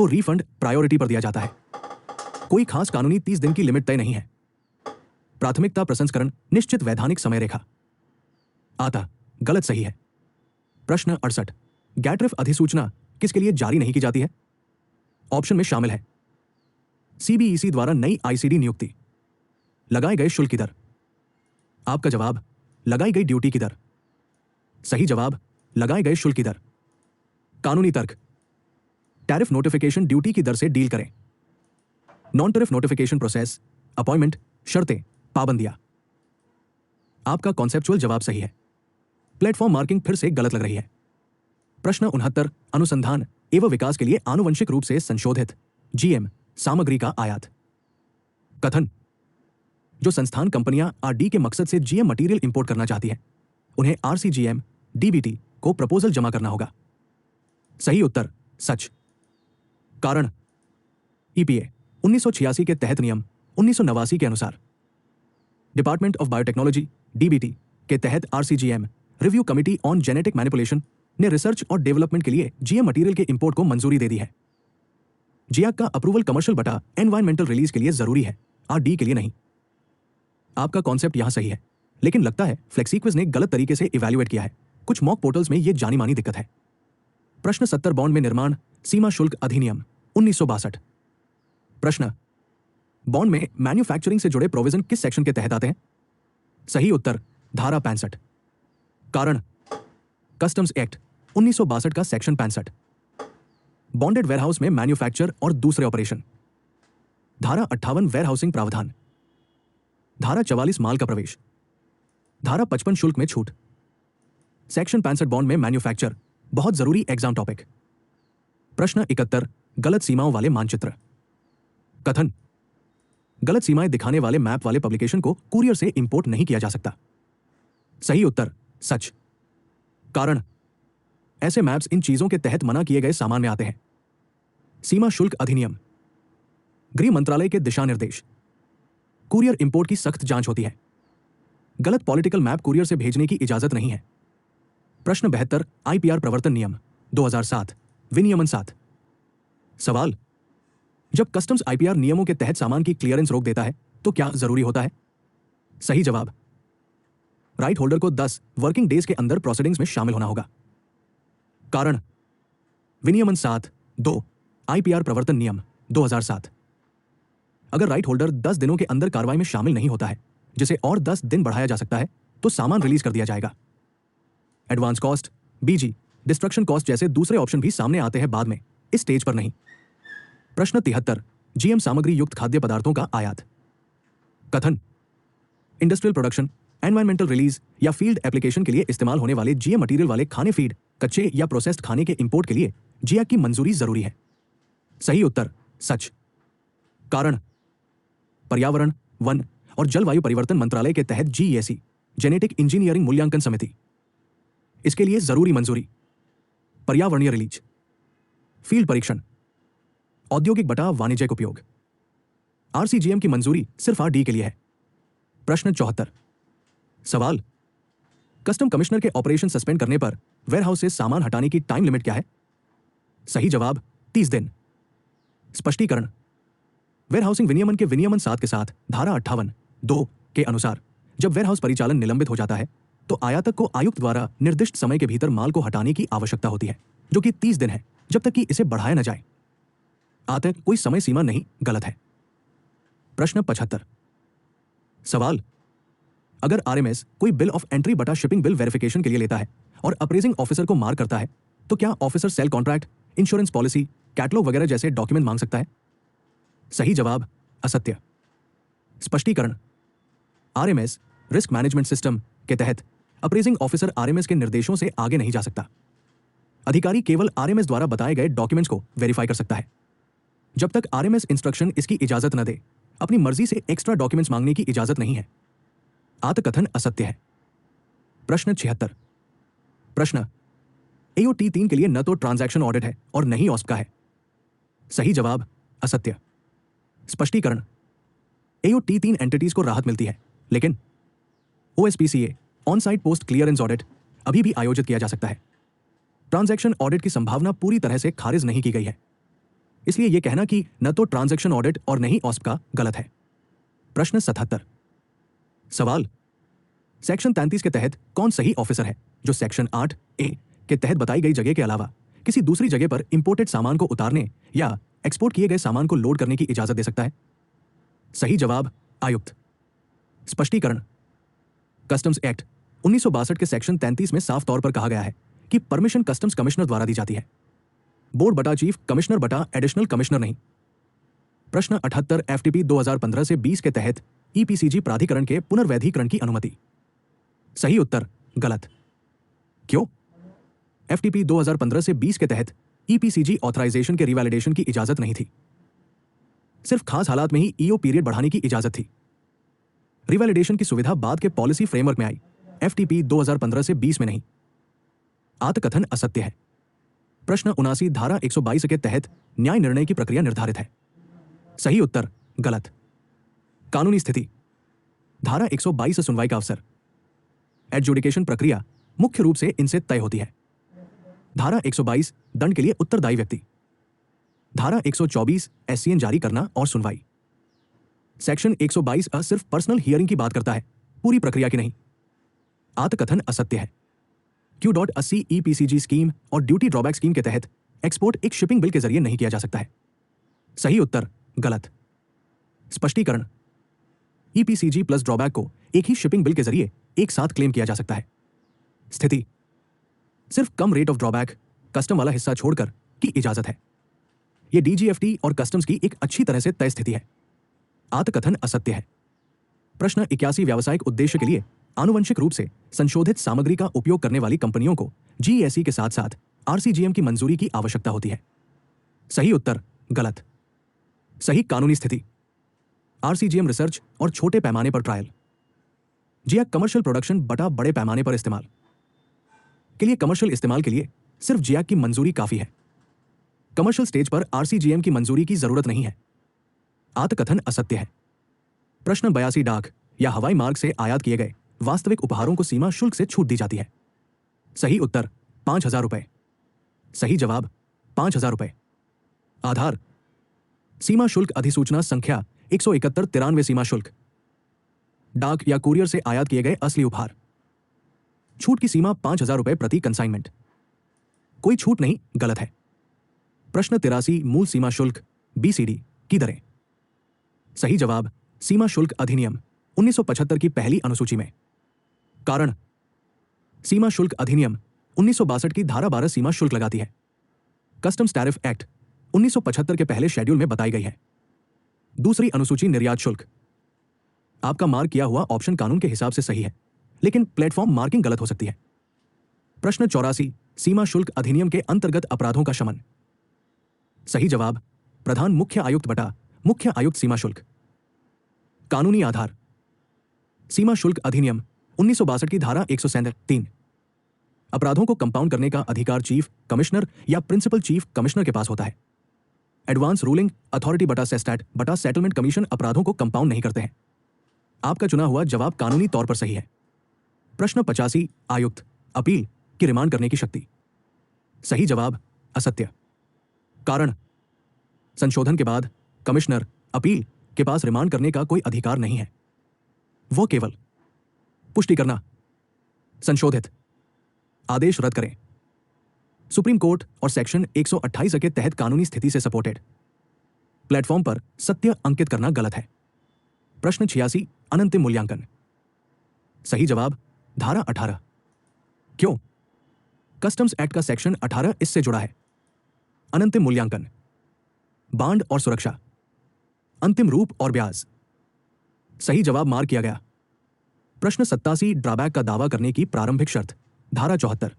को रिफंड प्रायोरिटी पर दिया जाता है। कोई खास कानूनी 30 दिन की लिमिट तय नहीं है। प्राथमिकता प्रसंस्करण निश्चित वैधानिक समय रेखा। आता गलत सही है। प्रश्न 68 गैटरिफ अधिसूचना किसके लिए जारी नहीं की जाती है? ऑप्शन में शामिल है सीबीईसी द्वारा नई आईसीडी नियुक्ति, लगाए गए शुल्क की दर। आपका जवाब लगाई गई ड्यूटी की दर। सही जवाब लगाए गए शुल्क की दर। कानूनी तर्क टैरिफ नोटिफिकेशन ड्यूटी की दर से डील करें। Non tariff notification process appointment शर्तें पाबंदियां। आपका कॉन्सेप्चुअल जवाब सही है। प्लेटफॉर्म मार्किंग फिर से गलत लग रही है। प्रश्न 69 अनुसंधान एवं विकास के लिए आनुवंशिक रूप से संशोधित जीएम सामग्री का आयात। कथन जो संस्थान कंपनियां आरडी के मकसद से जीएम मटेरियल इंपोर्ट करना चाहती हैं उन्हें आरसीजीएम डीबीटी को प्रपोजल जमा करना होगा। सही उत्तर सच। कारण ईपीए 1986 के तहत नियम 1989 के अनुसार डिपार्टमेंट ऑफ बायोटेक्नोलॉजी डीबीटी के तहत RCGM review committee on genetic manipulation ने रिसर्च और डेवलपमेंट के लिए जीएम मटेरियल के इंपोर्ट को मंजूरी दे दी है। जियाक का अप्रूवल कमर्शियल बटा एनवायरमेंटल रिलीज के लिए जरूरी है, आरडी के लिए नहीं। आपका कॉन्सेप्ट यहां सही है, लेकिन लगता है फ्लेक्सीक्विज ने गलत तरीके से इवैल्यूएट किया है। कुछ मॉक पोर्टल्स में यह जानी मानी दिक्कत है। प्रश्न 70 बॉन्ड में निर्माण सीमा शुल्क अधिनियम 1962। प्रश्न बॉन्ड में मैन्युफैक्चरिंग से जुड़े प्रोविजन किस सेक्शन के तहत आते हैं? सही उत्तर धारा 65। कारण कस्टम्स एक्ट 1962 का सेक्शन 65। बॉन्डेड वेयरहाउस में मैन्युफैक्चर और दूसरे ऑपरेशन। धारा 58 वेयरहाउसिंग प्रावधान। धारा 44 माल का प्रवेश। धारा 55 शुल्क में छूट। सेक्शन 65 बॉन्ड में मैन्युफैक्चर बहुत जरूरी एग्जाम टॉपिक। प्रश्न 71 गलत सीमाओं वाले मानचित्र। कथन गलत सीमाएं दिखाने वाले मैप वाले पब्लिकेशन को कुरियर से इंपोर्ट नहीं किया जा सकता। सही उत्तर सच। कारण ऐसे मैप्स इन चीजों के तहत मना किए गए सामान में आते हैं। सीमा शुल्क अधिनियम, गृह मंत्रालय के दिशा निर्देश, कुरियर इंपोर्ट की सख्त जांच होती है। गलत पॉलिटिकल मैप कुरियर से भेजने की इजाजत नहीं है। प्रश्न 72 आईपीआर प्रवर्तन नियम 2007 विनियमन 7। सवाल जब कस्टम्स आईपीआर नियमों के तहत सामान की क्लियरेंस रोक देता है तो क्या जरूरी होता है? सही जवाब राइट होल्डर को 10 वर्किंग डेज के अंदर प्रोसीडिंग्स में शामिल होना होगा। कारण विनियमन 7(2) आईपीआर प्रवर्तन नियम 2007। अगर राइट होल्डर 10 दिनों के अंदर कार्रवाई में शामिल नहीं होता है, जिसे और 10 दिन बढ़ाया जा सकता है, तो सामान रिलीज कर दिया जाएगा। एडवांस कॉस्ट, बीजी, डिस्ट्रक्शन कॉस्ट जैसे दूसरे ऑप्शन भी सामने आते हैं बाद में, इस स्टेज पर नहीं। प्रश्न 73 जीएम सामग्री युक्त खाद्य पदार्थों का आयात। कथन इंडस्ट्रियल प्रोडक्शन, एनवायरमेंटल रिलीज या फील्ड एप्लीकेशन के लिए इस्तेमाल होने वाले जीएम मटेरियल वाले खाने फीड, कच्चे या प्रोसेस्ड खाने के इंपोर्ट के लिए जिया की मंजूरी जरूरी है। सही उत्तर सच। कारण पर्यावरण, वन और जलवायु परिवर्तन मंत्रालय के तहत जीईएसी जेनेटिक इंजीनियरिंग मूल्यांकन समिति, इसके लिए जरूरी मंजूरी। पर्यावरणीय रिलीज, फील्ड परीक्षण, औद्योगिक बटा वाणिज्यिक उपयोग। आरसीजीएम की मंजूरी सिर्फ आरडी के लिए है। प्रश्न 74 सवाल कस्टम कमिश्नर के ऑपरेशन सस्पेंड करने पर वेयरहाउस से सामान हटाने की टाइम लिमिट क्या है? सही जवाब 30 दिन। स्पष्टीकरण वेयरहाउसिंग विनियमन के विनियमन 7 के साथ धारा 58(2) के अनुसार जब वेयरहाउस परिचालन निलंबित हो जाता है तो आयातक को आयुक्त द्वारा निर्दिष्ट समय के भीतर माल को हटाने की आवश्यकता होती है, जो कि 30 दिन है, जब तक कि इसे बढ़ाया न जाए। आतक कोई समय सीमा नहीं, गलत है। प्रश्न 75 सवाल अगर आरएमएस कोई बिल ऑफ एंट्री बटा शिपिंग बिल वेरिफिकेशन के लिए लेता है और अप्रेजिंग ऑफिसर को मार करता है तो क्या officer sale contract, insurance policy, catalogue वगैरह जैसे डॉक्यूमेंट मांग सकता है? सही जवाब असत्य। स्पष्टीकरण आरएमएस रिस्क मैनेजमेंट सिस्टम के तहत अप्रेजिंग ऑफिसर आरएमएस के निर्देशों से आगे नहीं जा सकता। अधिकारी केवल आरएमएस द्वारा बताए गए डॉक्यूमेंट्स को वेरीफाई कर सकता है। जब तक आरएमएस इंस्ट्रक्शन इसकी इजाजत न दे, अपनी मर्जी से एक्स्ट्रा डॉक्यूमेंट्स मांगने की इजाजत नहीं है। आत्मकथन असत्य है। प्रश्न 76 प्रश्न एओटी 3 के लिए न तो ट्रांजैक्शन ऑडिट है और न ही ऑस्प का है। सही जवाब असत्य। स्पष्टीकरण एओटी 3 एंटिटीज को राहत मिलती है, लेकिन OSPCA on site post clearance audit अभी भी आयोजित किया जा सकता है। ट्रांजैक्शन ऑडिट की संभावना पूरी तरह से खारिज नहीं की गई है। इसलिए यह कहना कि न तो ट्रांजैक्शन ऑडिट और न ही ऑस्प का गलत है। प्रश्न 77। सवाल, सेक्शन 33 के तहत कौन सही ऑफिसर है जो सेक्शन 8A के तहत बताई गई जगह के अलावा किसी दूसरी जगह पर इंपोर्टेड सामान को उतारने या एक्सपोर्ट किए गए सामान को लोड करने की इजाजत दे सकता है? सही जवाब, आयुक्त। स्पष्टीकरण, कस्टम्स एक्ट 1962 के सेक्शन 33 में साफ तौर पर कहा गया है कि परमिशन कस्टम्स कमिश्नर द्वारा दी जाती है, बोर्ड बटा चीफ कमिश्नर बटा एडिशनल कमिश्नर नहीं। प्रश्न 78 एफटीपी 2015 से 20 के तहत ईपीसीजी प्राधिकरण के पुनर्वैधीकरण की अनुमति। सही उत्तर, गलत। क्यों? एफटीपी 2015 से 20 के तहत ईपीसीजी ऑथराइजेशन के रिवैलिडेशन की इजाजत नहीं थी। सिर्फ खास हालात में ही ईओ पीरियड बढ़ाने की इजाजत थी। रिवैलिडेशन की सुविधा बाद के पॉलिसी फ्रेमवर्क में आई, एफटीपी 2015 से 20 में नहीं। आत्मकथन असत्य है। प्रश्न 79 धारा 122 के तहत न्याय निर्णय की प्रक्रिया निर्धारित है। सही उत्तर, गलत। कानूनी स्थिति, धारा 122 से सुनवाई का अवसर, एडजुडिकेशन प्रक्रिया मुख्य रूप से इनसे तय होती है। धारा 122 दंड के लिए उत्तरदायी व्यक्ति, धारा 124 एससीएन जारी करना और सुनवाई। सेक्शन 122 सिर्फ पर्सनल हियरिंग की बात करता है, पूरी प्रक्रिया की नहीं। आत्मकथन असत्य है। Q.80 ईपीसीजी स्कीम और ड्यूटी ड्रॉबैक स्कीम के तहत एक्सपोर्ट एक शिपिंग बिल के जरिए नहीं किया जा सकता है। सही उत्तर, गलत। स्पष्टीकरण, ईपीसीजी प्लस ड्रॉबैक को एक ही शिपिंग बिल के जरिए एक साथ क्लेम किया जा सकता है। स्थिति, सिर्फ कम रेट ऑफ ड्रॉबैक कस्टम वाला हिस्सा छोड़कर की इजाजत है। यह डीजीएफटी और कस्टम्स की एक अच्छी तरह से तय स्थिति है। आत्मकथन असत्य है। प्रश्न 81 व्यावसायिक उद्देश्य के लिए आनुवंशिक रूप से संशोधित सामग्री का उपयोग करने वाली कंपनियों को जीएसई के साथ साथ आरसीजीएम की मंजूरी की आवश्यकता होती है। सही उत्तर, गलत। सही कानूनी स्थिति, आरसीजीएम रिसर्च और छोटे पैमाने पर ट्रायल, जिया कमर्शियल प्रोडक्शन बटा बड़े पैमाने पर इस्तेमाल के लिए कमर्शियल इस्तेमाल के लिए सिर्फ जिया की मंजूरी काफी है। कमर्शियल स्टेज पर आरसीजीएम की मंजूरी की जरूरत नहीं है। आत्मकथन असत्य है। प्रश्न 82 डाक या हवाई मार्ग से आयात किए गए वास्तविक उपहारों को सीमा शुल्क से छूट दी जाती है। सही उत्तर, 5,000 रुपए। सही जवाब, 5,000 रुपए। आधार, सीमा शुल्क अधिसूचना संख्या 171-93 सीमा शुल्क, डाक या कुरियर से आयात किए गए असली उपहार। छूट की सीमा 5,000 रुपए प्रति कंसाइनमेंट। कोई छूट नहीं, गलत है। प्रश्न 83 मूल सीमा शुल्क बीसीडी की दरें। सही जवाब, सीमा शुल्क अधिनियम 1975 की पहली अनुसूची में। कारण, सीमा शुल्क अधिनियम 1962 की धारा 12 सीमा शुल्क लगाती है। कस्टम्स टैरिफ एक्ट 1975 के पहले शेड्यूल में बताई गई है। दूसरी अनुसूची निर्यात शुल्क। आपका मार्क किया हुआ ऑप्शन कानून के हिसाब से सही है, लेकिन प्लेटफॉर्म मार्किंग गलत हो सकती है। प्रश्न 84 सीमा शुल्क अधिनियम के अंतर्गत अपराधों का शमन। सही जवाब, प्रधान मुख्य आयुक्त बटा मुख्य आयुक्त सीमा शुल्क। कानूनी आधार, सीमा शुल्क अधिनियम 1962 की धारा 137(3) अपराधों को कंपाउंड करने का अधिकार चीफ कमिश्नर या प्रिंसिपल चीफ कमिश्नर के पास होता है। एडवांस रूलिंग अथॉरिटी बटा सेस्टैट बटा सेटलमेंट कमीशन अपराधों को कंपाउंड नहीं करते हैं। आपका चुना हुआ जवाब कानूनी तौर पर सही है। प्रश्न 85 आयुक्त अपील की रिमांड करने की शक्ति। सही जवाब, असत्य। कारण, संशोधन के बाद कमिश्नर अपील के पास रिमांड करने का कोई अधिकार नहीं है। वो केवल पुष्टि करना, संशोधित आदेश रद्द करें। सुप्रीम कोर्ट और सेक्शन 128 के तहत कानूनी स्थिति से सपोर्टेड प्लेटफॉर्म पर सत्य अंकित करना गलत है। प्रश्न 86 अनंतिम मूल्यांकन। सही जवाब, धारा 18। क्यों? कस्टम्स एक्ट का सेक्शन 18 इससे जुड़ा है। अनंतिम मूल्यांकन, बांड और सुरक्षा, अंतिम रूप और ब्याज। सही जवाब मार्क किया गया। प्रश्न 87 ड्रॉबैक का दावा करने की प्रारंभिक शर्त, धारा 74।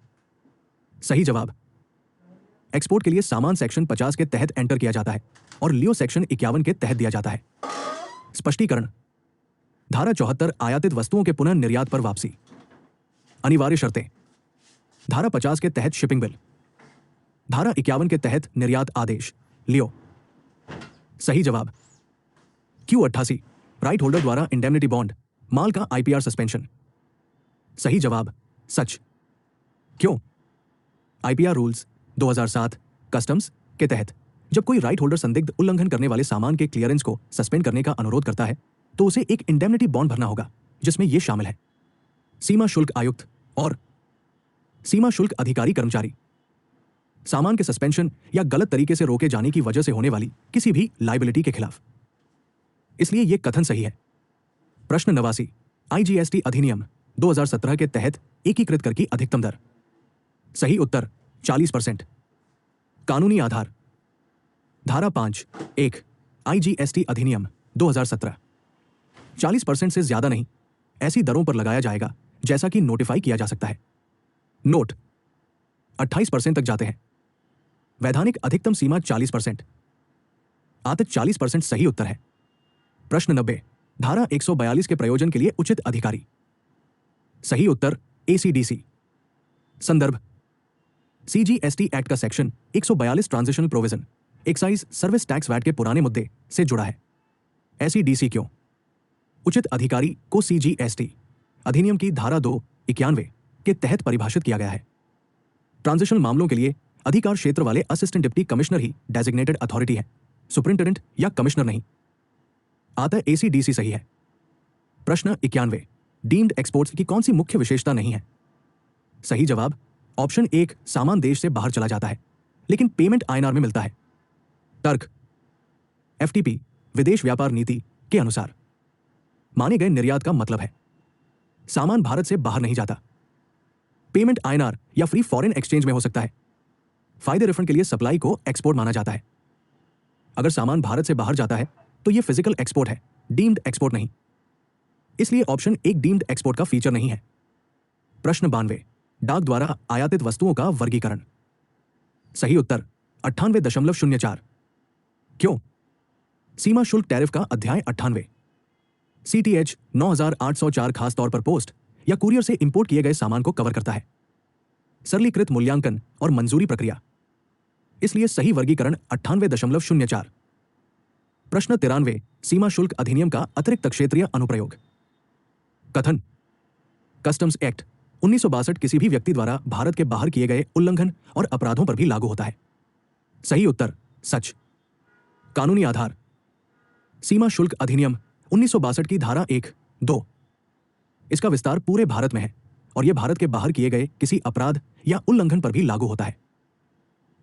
सही जवाब, एक्सपोर्ट के लिए सामान सेक्शन 50 के तहत एंटर किया जाता है और लियो सेक्शन 51 के तहत दिया जाता है। स्पष्टीकरण, धारा 74 आयातित वस्तुओं के पुनः निर्यात पर वापसी। अनिवार्य शर्तें, धारा 50 के तहत शिपिंग बिल, धारा 51 के तहत निर्यात आदेश लियो। सही जवाब, Q88 राइट होल्डर द्वारा इंडेमनिटी बॉन्ड, माल का आईपीआर सस्पेंशन। सही जवाब, सच। क्यों? आईपीआर रूल्स 2007 कस्टम्स के तहत जब कोई राइट होल्डर संदिग्ध उल्लंघन करने वाले सामान के क्लियरेंस को सस्पेंड करने का अनुरोध करता है तो उसे एक इंडेमनिटी बॉन्ड भरना होगा, जिसमें यह शामिल है सीमा शुल्क आयुक्त और सीमा शुल्क अधिकारी कर्मचारी, सामान के सस्पेंशन या गलत तरीके से रोके जाने की वजह से होने वाली किसी भी लायबिलिटी के खिलाफ। इसलिए यह कथन सही है। प्रश्न 89, आईजीएसटी अधिनियम 2017 के तहत एकीकृत कर की अधिकतम दर। सही उत्तर 40%। कानूनी आधार धारा 5(1) आईजीएसटी अधिनियम 2017। 40% से ज्यादा नहीं ऐसी दरों पर लगाया जाएगा जैसा कि नोटिफाई किया जा सकता है। नोट 28% तक जाते हैं। वैधानिक अधिकतम सीमा 40%। आतक 40% सही उत्तर है। प्रश्न 90, धारा 142 के प्रयोजन के लिए उचित अधिकारी। सही उत्तर एसीडीसी। संदर्भ सीजीएसटी एक्ट का section 142 transitional provision excise service tax VAT के पुराने मुद्दे से जुड़ा है। एसीडीसी क्यों? उचित अधिकारी को सीजीएसटी अधिनियम की धारा 291 के तहत परिभाषित किया गया है। ट्रांजिशनल मामलों के लिए अधिकार क्षेत्र वाले असिस्टेंट डिप्टी कमिश्नर ही डेजिग्नेटेड अथॉरिटी है, सुपरिंटेंडेंट या कमिश्नर नहीं। अतः एसीडीसी सही है। प्रश्न 91, डीम्ड एक्सपोर्ट्स की कौन सी मुख्य विशेषता नहीं है? सही जवाब ऑप्शन 1, सामान देश से बाहर चला जाता है लेकिन पेमेंट आईएनआर में मिलता है। तर्क एफटीपी विदेश व्यापार नीति के अनुसार माने गए निर्यात का मतलब है सामान भारत से बाहर नहीं जाता। पेमेंट आईएनआर या फ्री फॉरेन एक्सचेंज में हो सकता है। फायदे रिफंड के लिए सप्लाई को एक्सपोर्ट माना जाता है। अगर सामान भारत से बाहर जाता है तो यह फिजिकल एक्सपोर्ट है, डीम्ड एक्सपोर्ट नहीं। इसलिए ऑप्शन 1 डीम्ड एक्सपोर्ट का फीचर नहीं है। प्रश्न 92, डाक द्वारा आयातित वस्तुओं का वर्गीकरण। सही उत्तर 98.04। क्यों? सीमा शुल्क टैरिफ का अध्याय 98 सीटीएच 9804 खास तौर पर पोस्ट या कुरियर से इंपोर्ट किए गए सामान को कवर करता है। सरलीकृत मूल्यांकन और मंजूरी प्रक्रिया। इसलिए सही वर्गीकरण 98.04। प्रश्न 93, सीमा शुल्क अधिनियम का अतिरिक्त क्षेत्रीय अनुप्रयोग। कथन कस्टम्स एक्ट 1962 किसी भी व्यक्ति द्वारा भारत के बाहर किए गए उल्लंघन और अपराधों पर भी लागू होता है। सही उत्तर सच। कानूनी आधार सीमा शुल्क अधिनियम 1962 की धारा 1(2). इसका विस्तार पूरे भारत में है और यह भारत के बाहर किए गए किसी अपराध या उल्लंघन पर भी लागू होता है।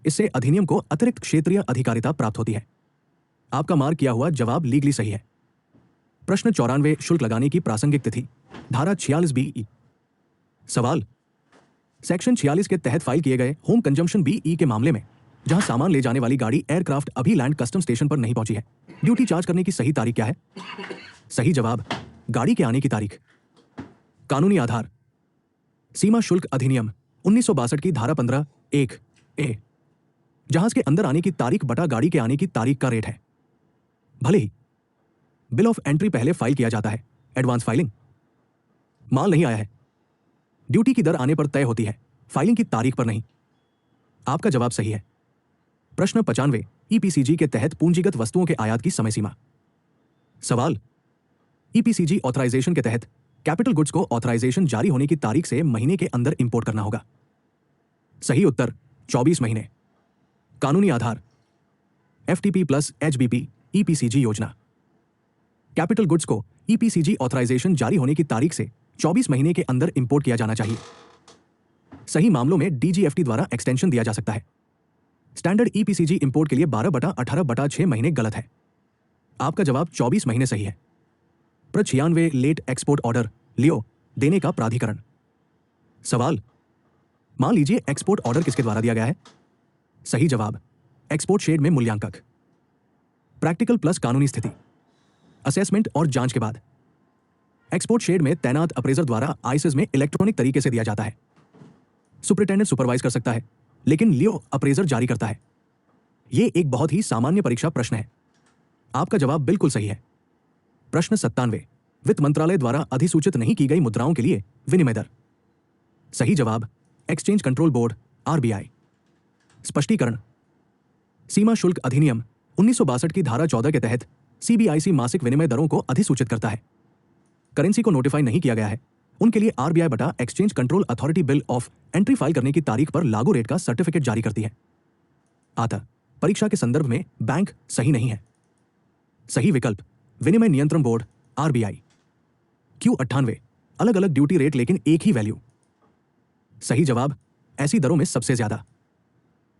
इससे अधिनियम को अतिरिक्त क्षेत्रीय अधिकारिता प्राप्त होती है। आपका मार्क किया हुआ जवाब लीगली सही है। प्रश्न 94, शुल्क लगाने की प्रासंगिक तिथि। धारा 46(b)(e). सवाल सेक्शन 46 के तहत फाइल किए गए होम कंजम्पशन (b)(e) के मामले में जहां सामान ले जाने वाली गाड़ी एयरक्राफ्ट अभी लैंड कस्टम स्टेशन पर नहीं पहुंची है, ड्यूटी चार्ज करने की सही तारीख क्या है? सही जवाब गाड़ी के आने की तारीख। कानूनी आधार सीमा शुल्क अधिनियम 1962 की धारा 15(1)(a). जहाज के अंदर आने की तारीख बटा गाड़ी के आने की तारीख का रेट है। भले ही बिल ऑफ एंट्री पहले फाइल किया जाता है, एडवांस फाइलिंग। माल नहीं आया है, ड्यूटी की दर आने पर तय होती है, फाइलिंग की तारीख पर नहीं। आपका जवाब सही है। प्रश्न 95, ईपीसीजी के तहत पूंजीगत वस्तुओं के आयात की समय सीमा। सवाल ईपीसीजी ऑथराइजेशन के तहत कैपिटल गुड्स को ऑथराइजेशन जारी होने की तारीख से महीने के अंदर इंपोर्ट करना होगा। सही उत्तर 24 महीने। कानूनी आधार एफटीपी प्लस एचबीपी ईपीसीजी योजना। कैपिटल गुड्स को ईपीसीजी ऑथराइजेशन जारी होने की तारीख से 24 महीने के अंदर इंपोर्ट किया जाना चाहिए। सही मामलों में डीजीएफटी द्वारा एक्सटेंशन दिया जा सकता है। स्टैंडर्ड ईपीसीजी इंपोर्ट के लिए 12/18/6 महीने गलत है। आपका जवाब 24 महीने सही है। 96 लेट एक्सपोर्ट ऑर्डर लियो देने का प्राधिकरण। सवाल मान लीजिए एक्सपोर्ट ऑर्डर किसके द्वारा दिया गया है? सही जवाब एक्सपोर्ट शेड में मूल्यांकक। प्रैक्टिकल प्लस कानूनी स्थिति असेसमेंट और जांच के बाद एक्सपोर्ट शेड में तैनात अप्रेजर द्वारा आईसिस में इलेक्ट्रॉनिक तरीके से दिया जाता है। सुपरिटेंडेंट सुपरवाइज कर सकता है लेकिन लियो अप्रेजर जारी करता है। यह एक बहुत ही सामान्य परीक्षा प्रश्न है। आपका जवाब बिल्कुल सही है। प्रश्न 97, वित्त मंत्रालय द्वारा अधिसूचित नहीं की गई मुद्राओं के लिए विनिमय दर। सही जवाब एक्सचेंज कंट्रोल बोर्ड आरबीआई। स्पष्टीकरण सीमा शुल्क अधिनियम 1962 की धारा 14 के तहत सीबीआईसी मासिक विनिमय दरों को अधिसूचित करता है। करेंसी को नोटिफाई नहीं किया गया है उनके लिए आरबीआई बटा exchange control authority bill of entry file करने की तारीख पर लागू रेट का सर्टिफिकेट जारी करती है। अतः परीक्षा के संदर्भ में बैंक सही नहीं है। सही विकल्प विनिमय नियंत्रण बोर्ड आरबीआई। Q98 अलग अलग ड्यूटी रेट लेकिन एक ही वैल्यू। सही जवाब ऐसी दरों में सबसे ज्यादा।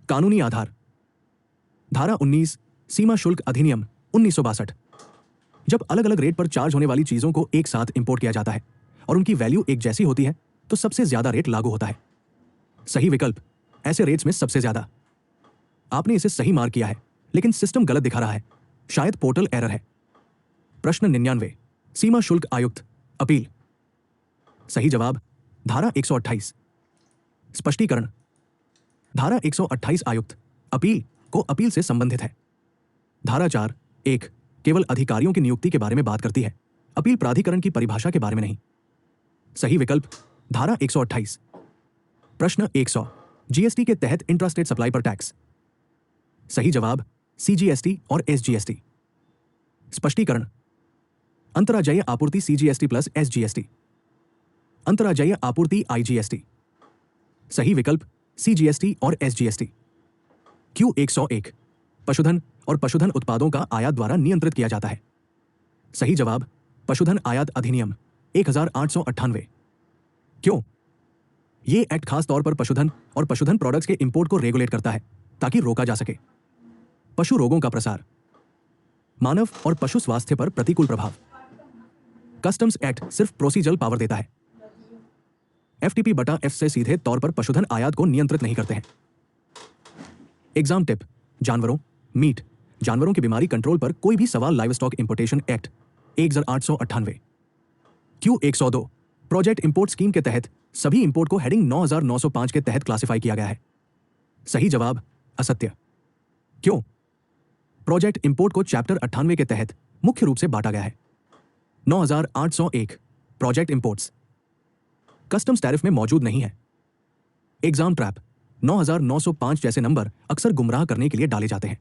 कानूनी आधार धारा 19 सीमा शुल्क अधिनियम 1962। जब अलग अलग रेट पर चार्ज होने वाली चीजों को एक साथ इंपोर्ट किया जाता है और उनकी वैल्यू एक जैसी होती है तो सबसे ज्यादा रेट लागू होता है। सही विकल्प ऐसे रेट्स में सबसे ज्यादा। आपने इसे सही मार्क किया है लेकिन सिस्टम गलत दिखा रहा है, शायद पोर्टल एरर है। प्रश्न 99 सीमा शुल्क आयुक्त अपील। सही जवाब धारा 128। स्पष्टीकरण धारा 128 आयुक्त अपील को अपील से संबंधित है। धारा 4 1 केवल अधिकारियों की नियुक्ति के बारे में बात करती है, अपील प्राधिकरण की परिभाषा के बारे में नहीं। सही विकल्प धारा 128। प्रश्न 100 जीएसटी के तहत इंट्रास्टेट सप्लाई पर टैक्स। सही जवाब सीजीएसटी और एसजीएसटी। स्पष्टीकरण अंतराज्यीय आपूर्ति सीजीएसटी प्लस एसजीएसटी, अंतराज्यीय आपूर्ति आईजीएसटी। सही विकल्प सीजीएसटी और एसजीएसटी। Q101 पशुधन और पशुधन उत्पादों का आयात द्वारा नियंत्रित किया जाता है। सही जवाब पशुधन आयात अधिनियम 1898। क्यों? ये एक्ट खास तौर पर पशुधन और पशुधन प्रोडक्ट्स के इंपोर्ट को रेगुलेट करता है ताकि रोका जा सके। पशु रोगों का प्रसार, मानव और पशु स्वास्थ्य पर प्रतिकूल प्रभाव। कस्टम्स एक्ट सिर्फ प्रोसीजरल पावर देता है। FTP/F से सीधे तौर पर पशुधन आयात को नियंत्रित नहीं करते हैं। एग्जाम टिप जानवरों मीट जानवरों की बीमारी कंट्रोल पर कोई भी सवाल live stock importation act 1898। Q102 project import scheme के तहत सभी इंपोर्ट को हेडिंग 9905 के तहत क्लासिफाई किया गया है। सही जवाब असत्य। क्यों? प्रोजेक्ट इंपोर्ट को चैप्टर 98 के तहत मुख्य रूप से बांटा गया है। 9801 प्रोजेक्ट इंपोर्ट्स कस्टम्स टैरिफ में मौजूद नहीं है। एग्जाम ट्रैप 9905 जैसे नंबर अक्सर गुमराह करने के लिए डाले जाते हैं।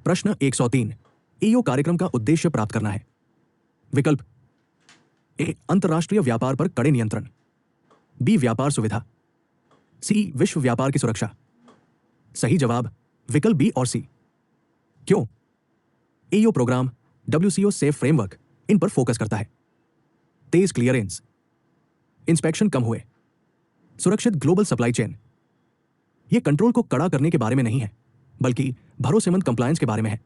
प्रश्न 103 ईओ कार्यक्रम का उद्देश्य प्राप्त करना है। विकल्प ए अंतरराष्ट्रीय व्यापार पर कड़े नियंत्रण, बी व्यापार सुविधा, सी विश्व व्यापार की सुरक्षा। सही जवाब विकल्प बी और सी। क्यों? EO program WCO SAFE framework इन पर फोकस करता है। तेज क्लियरेंस, इंस्पेक्शन कम हुए, सुरक्षित ग्लोबल सप्लाई चेन। यह कंट्रोल को कड़ा करने के बारे में नहीं है बल्कि भरोसेमंद कंप्लायंस के बारे में है।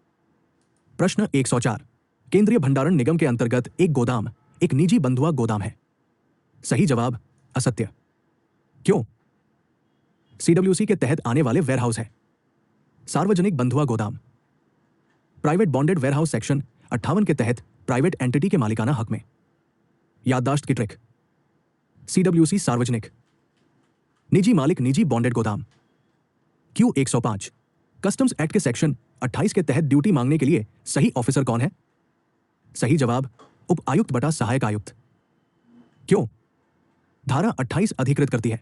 प्रश्न 104 केंद्रीय भंडारण निगम के अंतर्गत एक गोदाम एक निजी बंधुआ गोदाम है। सही जवाब असत्य। क्यों? CWC के तहत आने वाले वेयरहाउस है। सार्वजनिक बंधुआ गोदाम प्राइवेट बॉन्डेड वेयरहाउस सेक्शन 58 के तहत प्राइवेट एंटिटी के मालिकाना हक में। याददाश्त की ट्रिक CWC सार्वजनिक, निजी मालिक निजी बॉन्डेड गोदाम। Q105 कस्टम्स एक्ट के सेक्शन 28 के तहत ड्यूटी मांगने के लिए सही ऑफिसर कौन है? सही जवाब उप आयुक्त बटा सहायक आयुक्त। क्यों? धारा 28 अधिकृत करती है।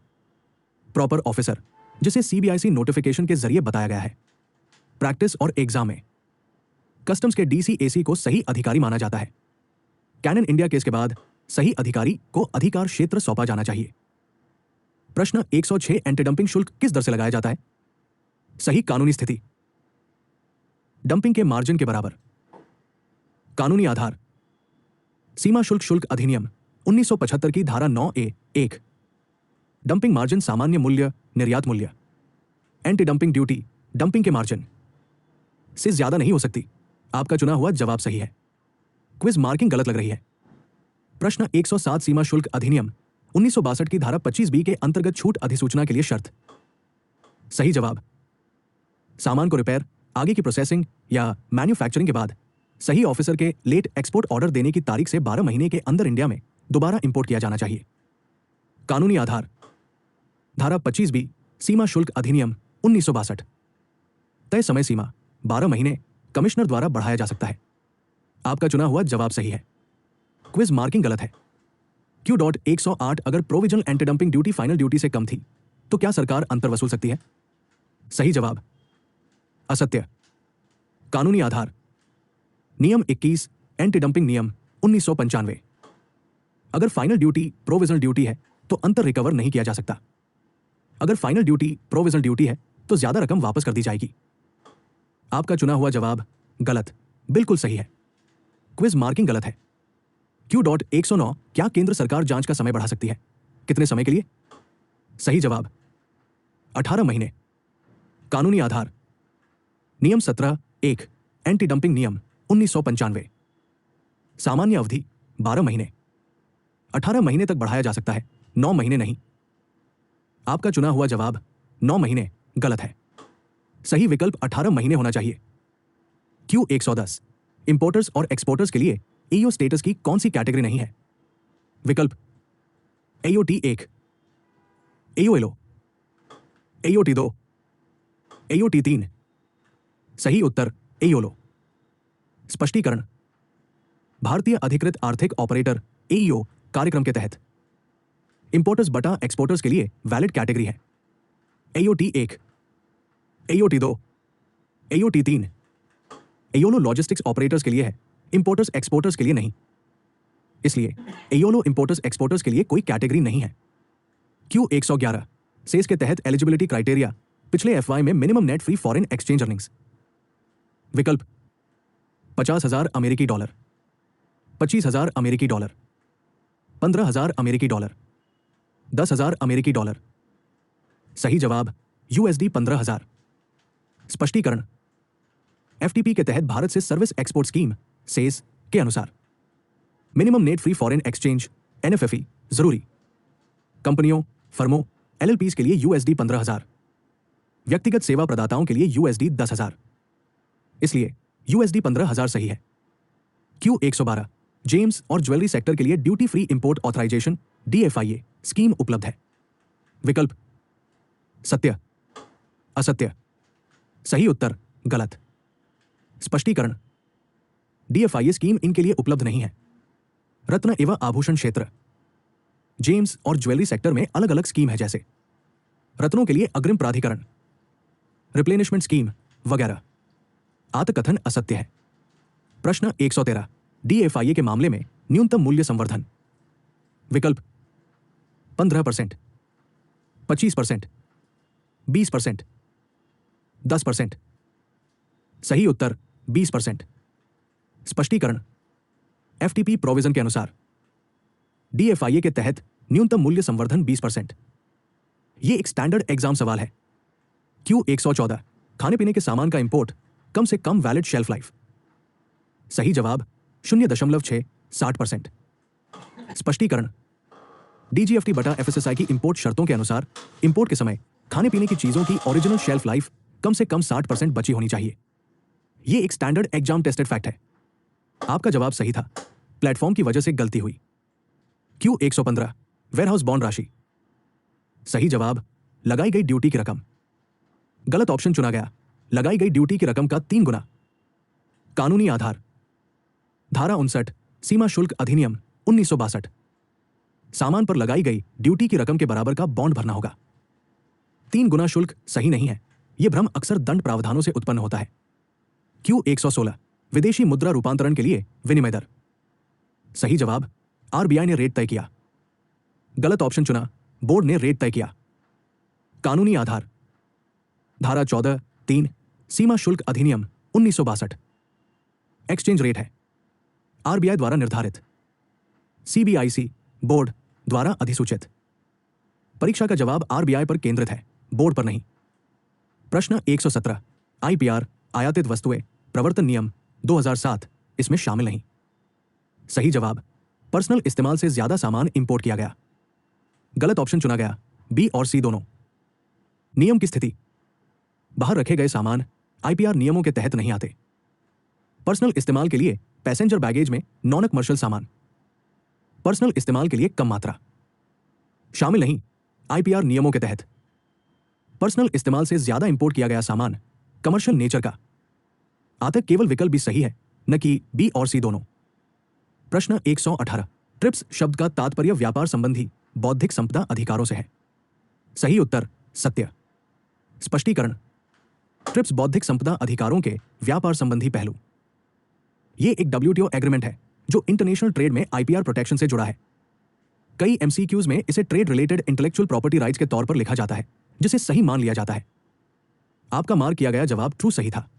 प्रॉपर ऑफिसर जिसे CBIC नोटिफिकेशन के जरिए बताया गया है। प्रैक्टिस और एग्जाम में कस्टम्स के DCAC को सही अधिकारी माना जाता है। कैनन इंडिया केस के बाद सही अधिकारी को अधिकार क्षेत्र सौंपा जाना चाहिए। प्रश्न 106 एंटी डंपिंग शुल्क किस दर से लगाया जाता है? सही कानूनी स्थिति डंपिंग के मार्जिन के बराबर। कानूनी आधार सीमा शुल्क शुल्क अधिनियम 1975 की धारा 9A(1) डंपिंग मार्जिन सामान्य मूल्य निर्यात मूल्य। एंटी डंपिंग ड्यूटी डंपिंग के मार्जिन से ज्यादा नहीं हो सकती। आपका चुना हुआ जवाब सही है। क्विज मार्किंग गलत लग रही है। प्रश्न 107 सीमा शुल्क अधिनियम 1962 की धारा 25B के अंतर्गत छूट अधिसूचना के लिए शर्त। सही जवाब सामान को रिपेयर, आगे की प्रोसेसिंग या मैन्युफैक्चरिंग के बाद सही ऑफिसर के लेट एक्सपोर्ट ऑर्डर देने की तारीख से 12 महीने के अंदर इंडिया में दोबारा इंपोर्ट किया जाना चाहिए। कानूनी आधार धारा 25B सीमा शुल्क अधिनियम 1962 तय समय सीमा 12 महीने कमिश्नर द्वारा बढ़ाया जा सकता है। आपका चुना हुआ जवाब सही है। क्विज मार्किंग गलत है। Q.108 अगर provisional anti dumping duty final duty से कम थी तो क्या सरकार अंतर वसूल सकती है? सही जवाब असत्य। कानूनी आधार नियम 21 एंटी डंपिंग नियम 1995 अगर फाइनल ड्यूटी प्रोविजनल ड्यूटी है तो अंतर रिकवर नहीं किया जा सकता। अगर फाइनल ड्यूटी प्रोविजनल ड्यूटी है तो ज्यादा रकम वापस कर दी जाएगी। आपका चुना हुआ जवाब गलत, बिल्कुल सही है। क्विज मार्किंग गलत है। Q.109 क्या केंद्र सरकार जांच का समय बढ़ा सकती है? कितने समय के लिए? सही जवाब 18 महीने। कानूनी आधार नियम 17(1) एंटी डंपिंग नियम 1995। सामान्य अवधि 12 महीने। 18 महीने तक बढ़ाया जा सकता है, 9 महीने नहीं। आपका चुना हुआ जवाब 9 महीने गलत है। सही विकल्प 18 महीने होना चाहिए। Q110 इंपोर्टर्स और एक्सपोर्टर्स के लिए ईओ स्टेटस की कौन सी कैटेगरी नहीं है? विकल्प AOT 1, AOLO, AOT 2, AOT 3। सही उत्तर AOLO। स्पष्टीकरण भारतीय अधिकृत आर्थिक ऑपरेटर AEO कार्यक्रम के तहत इंपोर्टर्स बटा एक्सपोर्टर्स के लिए वैलिड कैटेगरी है AOT 1, AOT 2, AOT 3। एयोलो लॉजिस्टिक्स ऑपरेटर्स के लिए है, इंपोर्टर्स एक्सपोर्टर्स के लिए नहीं। इसलिए एयोलो इंपोर्टर्स एक्सपोर्टर्स के लिए कोई कैटेगरी नहीं है। Q111 सेस के तहत एलिजिबिलिटी क्राइटेरिया पिछले FY में minimum net free foreign exchange earnings. विकल्प 50,000 अमेरिकी डॉलर, 25,000 अमेरिकी डॉलर, 15,000 अमेरिकी डॉलर, 10,000 अमेरिकी डॉलर। सही जवाब USD 15,000। स्पष्टीकरण FTP के तहत भारत से सर्विस एक्सपोर्ट स्कीम सेस के अनुसार minimum net free foreign exchange NFFE जरूरी। कंपनियों, फर्मों, LLPs के लिए USD 15,000, व्यक्तिगत सेवा प्रदाताओं के लिए USD 10,000। इसलिए USD 15,000 सही है। Q112 जेम्स और ज्वेलरी सेक्टर के लिए duty free import authorization DFIA scheme उपलब्ध है। विकल्प सत्य, असत्य। सही उत्तर गलत। स्पष्टीकरण DFIA स्कीम इनके लिए उपलब्ध नहीं है। रत्न एवं आभूषण क्षेत्र, जेम्स और ज्वेलरी सेक्टर में अलग अलग स्कीम है, जैसे रत्नों के लिए अग्रिम प्राधिकरण, रिप्लेनिशमेंट स्कीम वगैरह। आत्मकथन असत्य है। प्रश्न 113 DFIA के मामले में न्यूनतम मूल्य संवर्धन। विकल्प 15%, 25%, 20%, 10%। सही उत्तर 20%। स्पष्टीकरण FTP प्रोविजन के अनुसार DFIA के तहत न्यूनतम मूल्य संवर्धन 20%। यह एक स्टैंडर्ड एग्जाम सवाल है। Q114 खाने पीने के सामान का इंपोर्ट कम से कम वैलिड शेल्फ लाइफ। सही जवाब 0.6 60%। स्पष्टीकरण DGFT बटा FSSAI की इंपोर्ट शर्तों के अनुसार इंपोर्ट के समय खाने पीने की चीजों की ओरिजिनल शेल्फ लाइफ कम से कम 60% बची होनी चाहिए। यह एक स्टैंडर्ड एग्जाम टेस्टेड फैक्ट है। आपका जवाब सही था, प्लेटफॉर्म की वजह से गलती हुई। Q115 वेयरहाउस बॉन्ड राशि। सही जवाब लगाई गई ड्यूटी की रकम। गलत ऑप्शन चुना गया, लगाई गई ड्यूटी की रकम का 3 गुना। कानूनी आधार धारा 59 सीमा शुल्क अधिनियम 1962। सामान पर लगाई गई ड्यूटी की रकम के बराबर का बॉन्ड भरना होगा। 3 गुना शुल्क सही नहीं है, यह भ्रम अक्सर दंड प्रावधानों से उत्पन्न होता है। Q116 विदेशी मुद्रा रूपांतरण के लिए विनिमय दर। सही जवाब RBI ने रेट तय किया। गलत ऑप्शन चुना, बोर्ड ने रेट तय किया। कानूनी आधार धारा 14(3) सीमा शुल्क अधिनियम 1962। एक्सचेंज रेट है RBI द्वारा निर्धारित, CBIC बोर्ड द्वारा अधिसूचित। परीक्षा का जवाब RBI पर केंद्रित है, बोर्ड पर नहीं। प्रश्न 117 IPR आयातित वस्तुएं प्रवर्तन नियम 2007 इसमें शामिल नहीं। सही जवाब पर्सनल इस्तेमाल से ज्यादा सामान इंपोर्ट किया गया। गलत ऑप्शन चुना गया, B और C दोनों। नियम की स्थिति बाहर रखे गए सामान IPR नियमों के तहत नहीं आते। पर्सनल इस्तेमाल के लिए पैसेंजर बैगेज में नॉन कमर्शियल सामान, पर्सनल इस्तेमाल के लिए कम मात्रा। शामिल नहीं IPR नियमों के तहत। पर्सनल इस्तेमाल से ज्यादा इंपोर्ट किया गया सामान कमर्शियल नेचर का। आतक केवल विकल्प भी सही है, न कि B और C दोनों। प्रश्न 118 ट्रिप्स शब्द का तात्पर्य व्यापार संबंधी बौद्धिक संपदा अधिकारों से है। सही उत्तर सत्य। स्पष्टीकरण ट्रिप्स बौद्धिक संपदा अधिकारों के व्यापार संबंधी पहलू। यह एक WTO एग्रीमेंट है जो इंटरनेशनल ट्रेड में IPR प्रोटेक्शन से जुड़ा है। कई MCQs में इसे trade related intellectual property rights के तौर पर लिखा जाता है, जिसे सही मान लिया जाता है। आपका मार्क किया गया जवाब ट्रू सही था।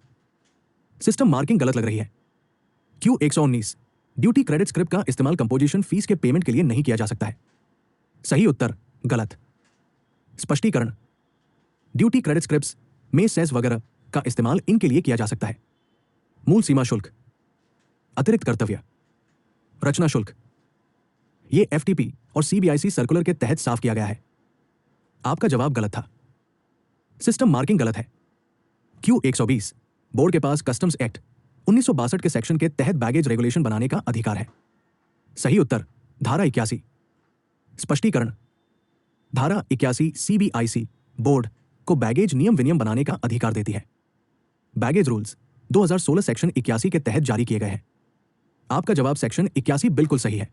सिस्टम मार्किंग गलत लग रही है। क्यू 119 ड्यूटी क्रेडिट स्क्रिप्ट का इस्तेमाल कंपोजिशन फीस के पेमेंट के लिए नहीं किया जा सकता है। सही उत्तर गलत। स्पष्टीकरण, ड्यूटी क्रेडिट स्क्रिप्ट्स में सेस वगैरह का इस्तेमाल इनके लिए किया जा सकता है। मूल सीमा शुल्क, अतिरिक्त कर्तव्य, रचना शुल्क, ये एफटीपी और सीबीआईसी सर्कुलर के तहत साफ किया गया है। आपका जवाब गलत था। सिस्टम मार्किंग गलत है। क्यू 120 बोर्ड के पास कस्टम्स एक्ट 1962 के सेक्शन के तहत बैगेज रेगुलेशन बनाने का अधिकार है। सही उत्तर धारा 81। स्पष्टीकरण, धारा 81 सीबीआईसी बोर्ड को बैगेज नियम विनियम बनाने का अधिकार देती है। बैगेज रूल्स 2016 सेक्शन 81 के तहत जारी किए गए हैं। आपका जवाब सेक्शन 81 बिल्कुल सही है।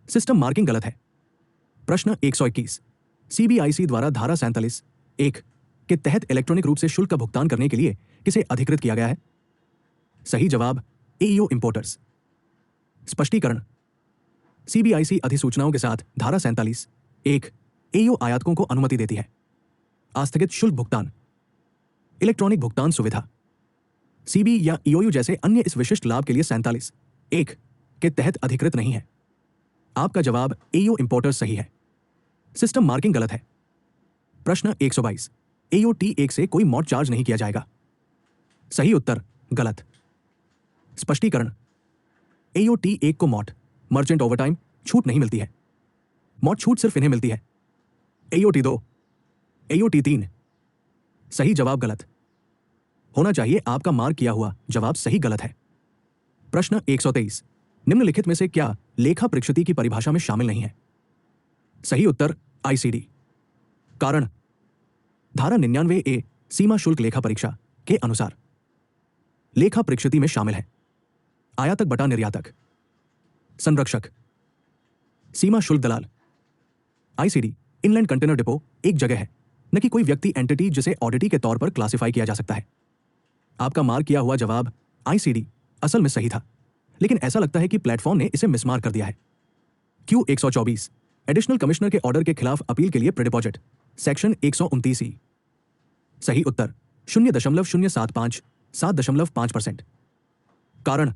सिस्टम मार्किंग गलत है। प्रश्न 121 सीबीआईसी द्वारा धारा 47 1 के तहत इलेक्ट्रॉनिक रूप से शुल्क का भुगतान करने के लिए किसे अधिकृत किया गया है? सही जवाब एईओ इंपोर्टर्स। स्पष्टीकरण, सीबीआईसी अधिसूचनाओं के साथ धारा 47 1 एईओ आयातकों को अनुमति देती है। आस्थगित शुल्क भुगतान, इलेक्ट्रॉनिक भुगतान सुविधा, सीबी या ईओयू जैसे अन्य इस विशिष्ट लाभ के लिए 47 1 के तहत अधिकृत नहीं है। आपका जवाब एईओ इंपोर्टर्स सही है। सिस्टम मार्किंग गलत है। प्रश्न 122 एईओ T1 से कोई मॉड चार्ज नहीं किया जाएगा। सही उत्तर गलत। स्पष्टीकरण, एईओ T1 को मॉड मर्चेंट ओवरटाइम छूट नहीं मिलती है। मॉड छूट सिर्फ इन्हें मिलती है। AEO T2, AEO T3। सही जवाब गलत होना चाहिए। आपका मार्क किया हुआ जवाब सही गलत है। प्रश्न 123 निम्नलिखित में से क्या लेखा परीक्षिति की परिभाषा में शामिल नहीं है? सही उत्तर आईसीडी। कारण, धारा 99A सीमा शुल्क लेखा परीक्षा के अनुसार लेखा परीक्षिति में शामिल है आयातक बटा निर्यातक, संरक्षक, सीमा शुल्क दलाल। आईसीडी इनलैंड कंटेनर डिपो एक जगह है, न कि कोई व्यक्ति एंटिटी जिसे ऑडिटी के तौर पर क्लासिफाई किया जा सकता है। आपका मार्क किया हुआ जवाब आईसीडी असल में सही था, लेकिन ऐसा लगता है कि प्लेटफॉर्म ने इसे मिसमार्क कर दिया है। क्यू 124 एडिशनल कमिश्नर के ऑर्डर के खिलाफ अपील के लिए प्रीडिपॉजिट सेक्शन 129E। सही उत्तर 0.075 7.5%। कारण,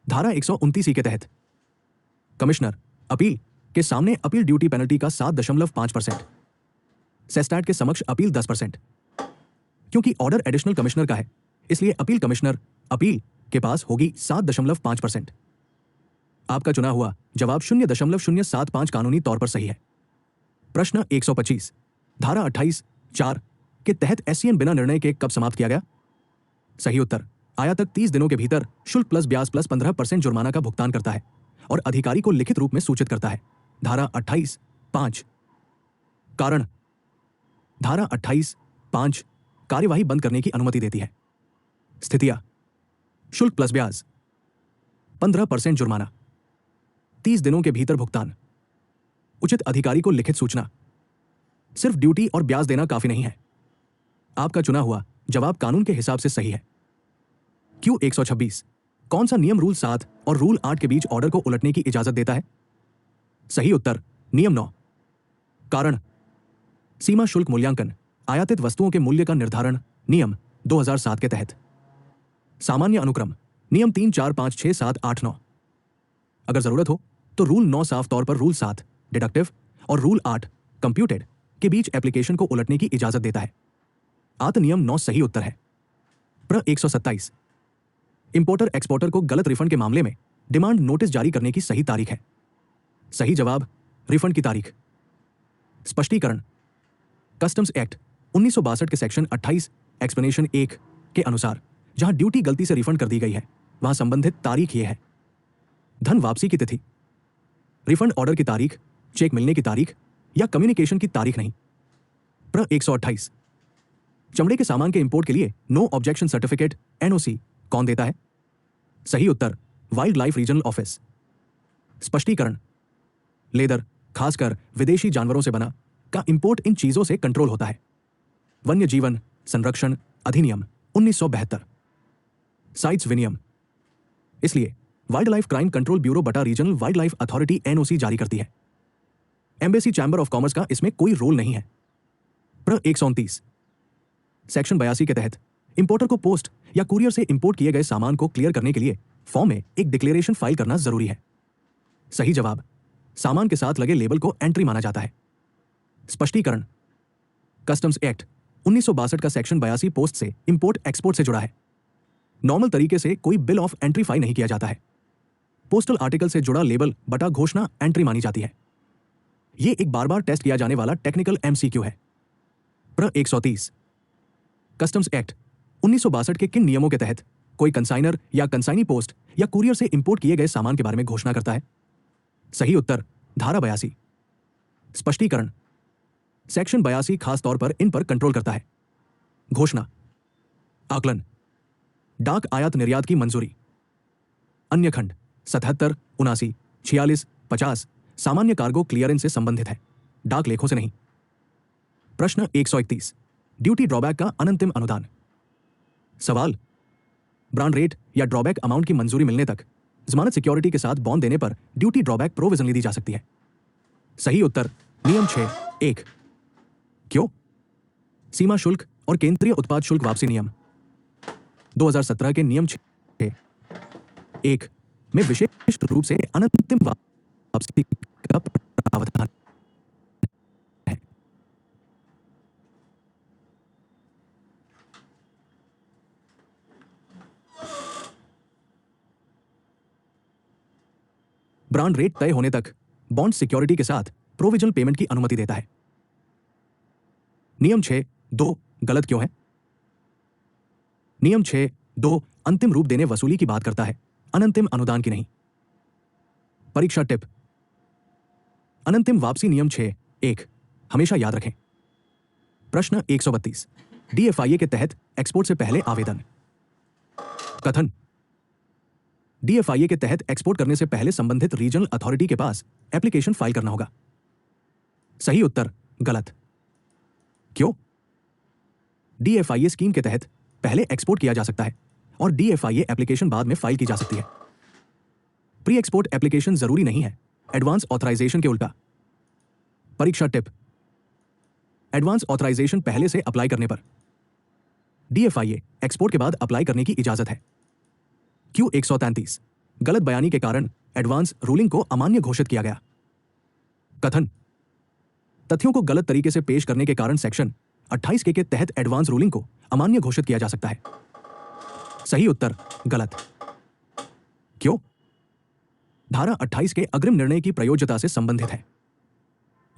धारा 129E के तहत कमिश्नर अपील के सामने अपील ड्यूटी पेनल्टी का 7.5%, सेस्टैट के समक्ष अपील 10%। क्योंकि ऑर्डर एडिशनल कमिश्नर का है, इसलिए अपील कमिश्नर अपील के पास होगी 7.5%। आपका चुना हुआ जवाब 0.075 कानूनी तौर पर सही है। प्रश्न 125 धारा 28(4) के तहत एससीएन बिना निर्णय के कब समाप्त किया गया? सही उत्तर आयातक 30 दिनों के भीतर शुल्क प्लस ब्याज प्लस 15% जुर्माना का भुगतान करता है और अधिकारी को लिखित रूप में सूचित करता है। धारा 28(5). कारण, धारा 28(5) कार्यवाही बंद करने की अनुमति देती है। स्थितियां, शुल्क प्लस ब्याज, 15% जुर्माना, 30 दिनों के भीतर भुगतान, उचित अधिकारी को लिखित सूचना। सिर्फ ड्यूटी और ब्याज देना काफी नहीं है। आपका चुना हुआ जवाब कानून के हिसाब से सही है। क्यू 126 कौन सा नियम रूल 7 और रूल 8 के बीच ऑर्डर को उलटने की इजाजत देता है? सही उत्तर नियम 9। कारण, सीमा शुल्क मूल्यांकन आयातित वस्तुओं के मूल्य का निर्धारण नियम 2007 के तहत। सामान्य अनुक्रम नियम 3, 4, 5, 6, 7, 8, 9। अगर जरूरत हो तो रूल 9 साफ तौर पर रूल 7 डिडक्टिव और रूल 8 कंप्यूटेड के बीच एप्लीकेशन को उलटने की इजाजत देता है। आत नियम 9 सही उत्तर है। प्र 127 इंपोर्टर एक्सपोर्टर को गलत रिफंड के मामले में डिमांड नोटिस जारी करने की सही तारीख है। सही जवाब रिफंड की तारीख। स्पष्टीकरण, कस्टम्स एक्ट 1962 के सेक्शन 28 एक्सप्लेनेशन 1 के अनुसार जहां ड्यूटी गलती से रिफंड कर दी गई है वहां संबंधित तारीख यह है: धन वापसी की तिथि, रिफंड ऑर्डर की तारीख, चेक मिलने की तारीख या कम्युनिकेशन की तारीख नहीं। प्र 128 चमड़े के सामान के इंपोर्ट के लिए नो ऑब्जेक्शन सर्टिफिकेट एनओसी कौन देता है? सही उत्तर वाइल्ड लाइफ रीजनल ऑफिस। स्पष्टीकरण, लेदर खासकर विदेशी जानवरों से बना का इंपोर्ट इन चीजों से कंट्रोल होता है। वन्य जीवन संरक्षण अधिनियम 1972 साइट्स विनियम। इसलिए wildlife crime control bureau बटा regional wildlife authority NOC जारी करती है। एम्बेसी चैम्बर ऑफ कॉमर्स का इसमें कोई रोल नहीं है। प्र 129 सेक्शन 82 के तहत इंपोर्टर को पोस्ट या कुरियर से इंपोर्ट किए गए सामान को क्लियर करने के लिए फॉर्म में एक डिक्लेरेशन फाइल करना जरूरी है। सही जवाब, सामान के साथ लगे लेबल को एंट्री माना जाता है। स्पष्टीकरण, कस्टम्स एक्ट 1962 का सेक्शन 82 पोस्ट से इंपोर्ट एक्सपोर्ट से जुड़ा है। नॉर्मल तरीके से कोई बिल ऑफ एंट्रीफाई नहीं किया जाता है। पोस्टल आर्टिकल से जुड़ा लेबल बटा घोषणा एंट्री मानी जाती है। यह एक बार बार टेस्ट किया जाने वाला टेक्निकल एमसीक्यू है। प्र 130, कस्टम्स एक्ट 1962 के किन नियमों के तहत कोई कंसाइनर या कंसाइनी पोस्ट या कुरियर से इंपोर्ट किए गए सामान के बारे में घोषणा करता है? सही उत्तर, धारा 82। स्पष्टीकरण, सेक्शन 82 खास तौर पर इन पर कंट्रोल करता है। घोषणा, आकलन, डाक आयात निर्यात की मंजूरी। अन्य खंड 77, 79, 46, 50 सामान्य कार्गो क्लियरेंस से संबंधित है, डाक लेखों से नहीं। प्रश्न 131, ड्यूटी ड्रॉबैक का अनंतिम अनुदान। सवाल, ब्रांड रेट या ड्रॉबैक अमाउंट की मंजूरी मिलने तक जमानत सिक्योरिटी के साथ बॉन्ड देने पर ड्यूटी ड्रॉबैक प्रोविजनली दी जा सकती है। सही उत्तर, नियम 6(1). क्यों? सीमा शुल्क और केंद्रीय उत्पाद शुल्क वापसी नियम 2017 के नियम 6(1) में विशेष रूप से अनंतिम वापसी का प्रावधान है। ब्रांड रेट तय होने तक बॉन्ड सिक्योरिटी के साथ प्रोविजनल पेमेंट की अनुमति देता है। नियम 6(2) गलत क्यों है? नियम 6(2) अंतिम रूप देने वसूली की बात करता है, अनंतिम अनुदान की नहीं। परीक्षा टिप, अनंतिम वापसी नियम 6(1) हमेशा याद रखें। प्रश्न 132, डीएफआईए के तहत एक्सपोर्ट से पहले आवेदन। कथन, डीएफआईए के तहत एक्सपोर्ट करने से पहले संबंधित रीजनल अथॉरिटी के पास एप्लीकेशन फाइल करना होगा। सही उत्तर, गलत। क्यों? डीएफआईए स्कीम के तहत पहले एक्सपोर्ट किया जा सकता है और डीएफआईए एप्लीकेशन बाद में फाइल की जा सकती है। प्री एक्सपोर्ट एप्लीकेशन जरूरी नहीं है, एडवांस ऑथराइजेशन के उल्टा। परीक्षा टिप, एडवांस ऑथराइजेशन पहले से अप्लाई करने पर डीएफआईए एक्सपोर्ट के बाद अप्लाई करने की इजाजत है। क्यू 133, गलत बयानी के कारण एडवांस रूलिंग को अमान्य घोषित किया गया। कथन, तथ्यों को गलत तरीके से पेश करने के कारण सेक्शन 28 के तहत एडवांस रूलिंग को अमान्य घोषित किया जा सकता है। सही उत्तर, गलत। क्यों? धारा 28 के अग्रिम निर्णय की प्रयोज्यता से संबंधित है।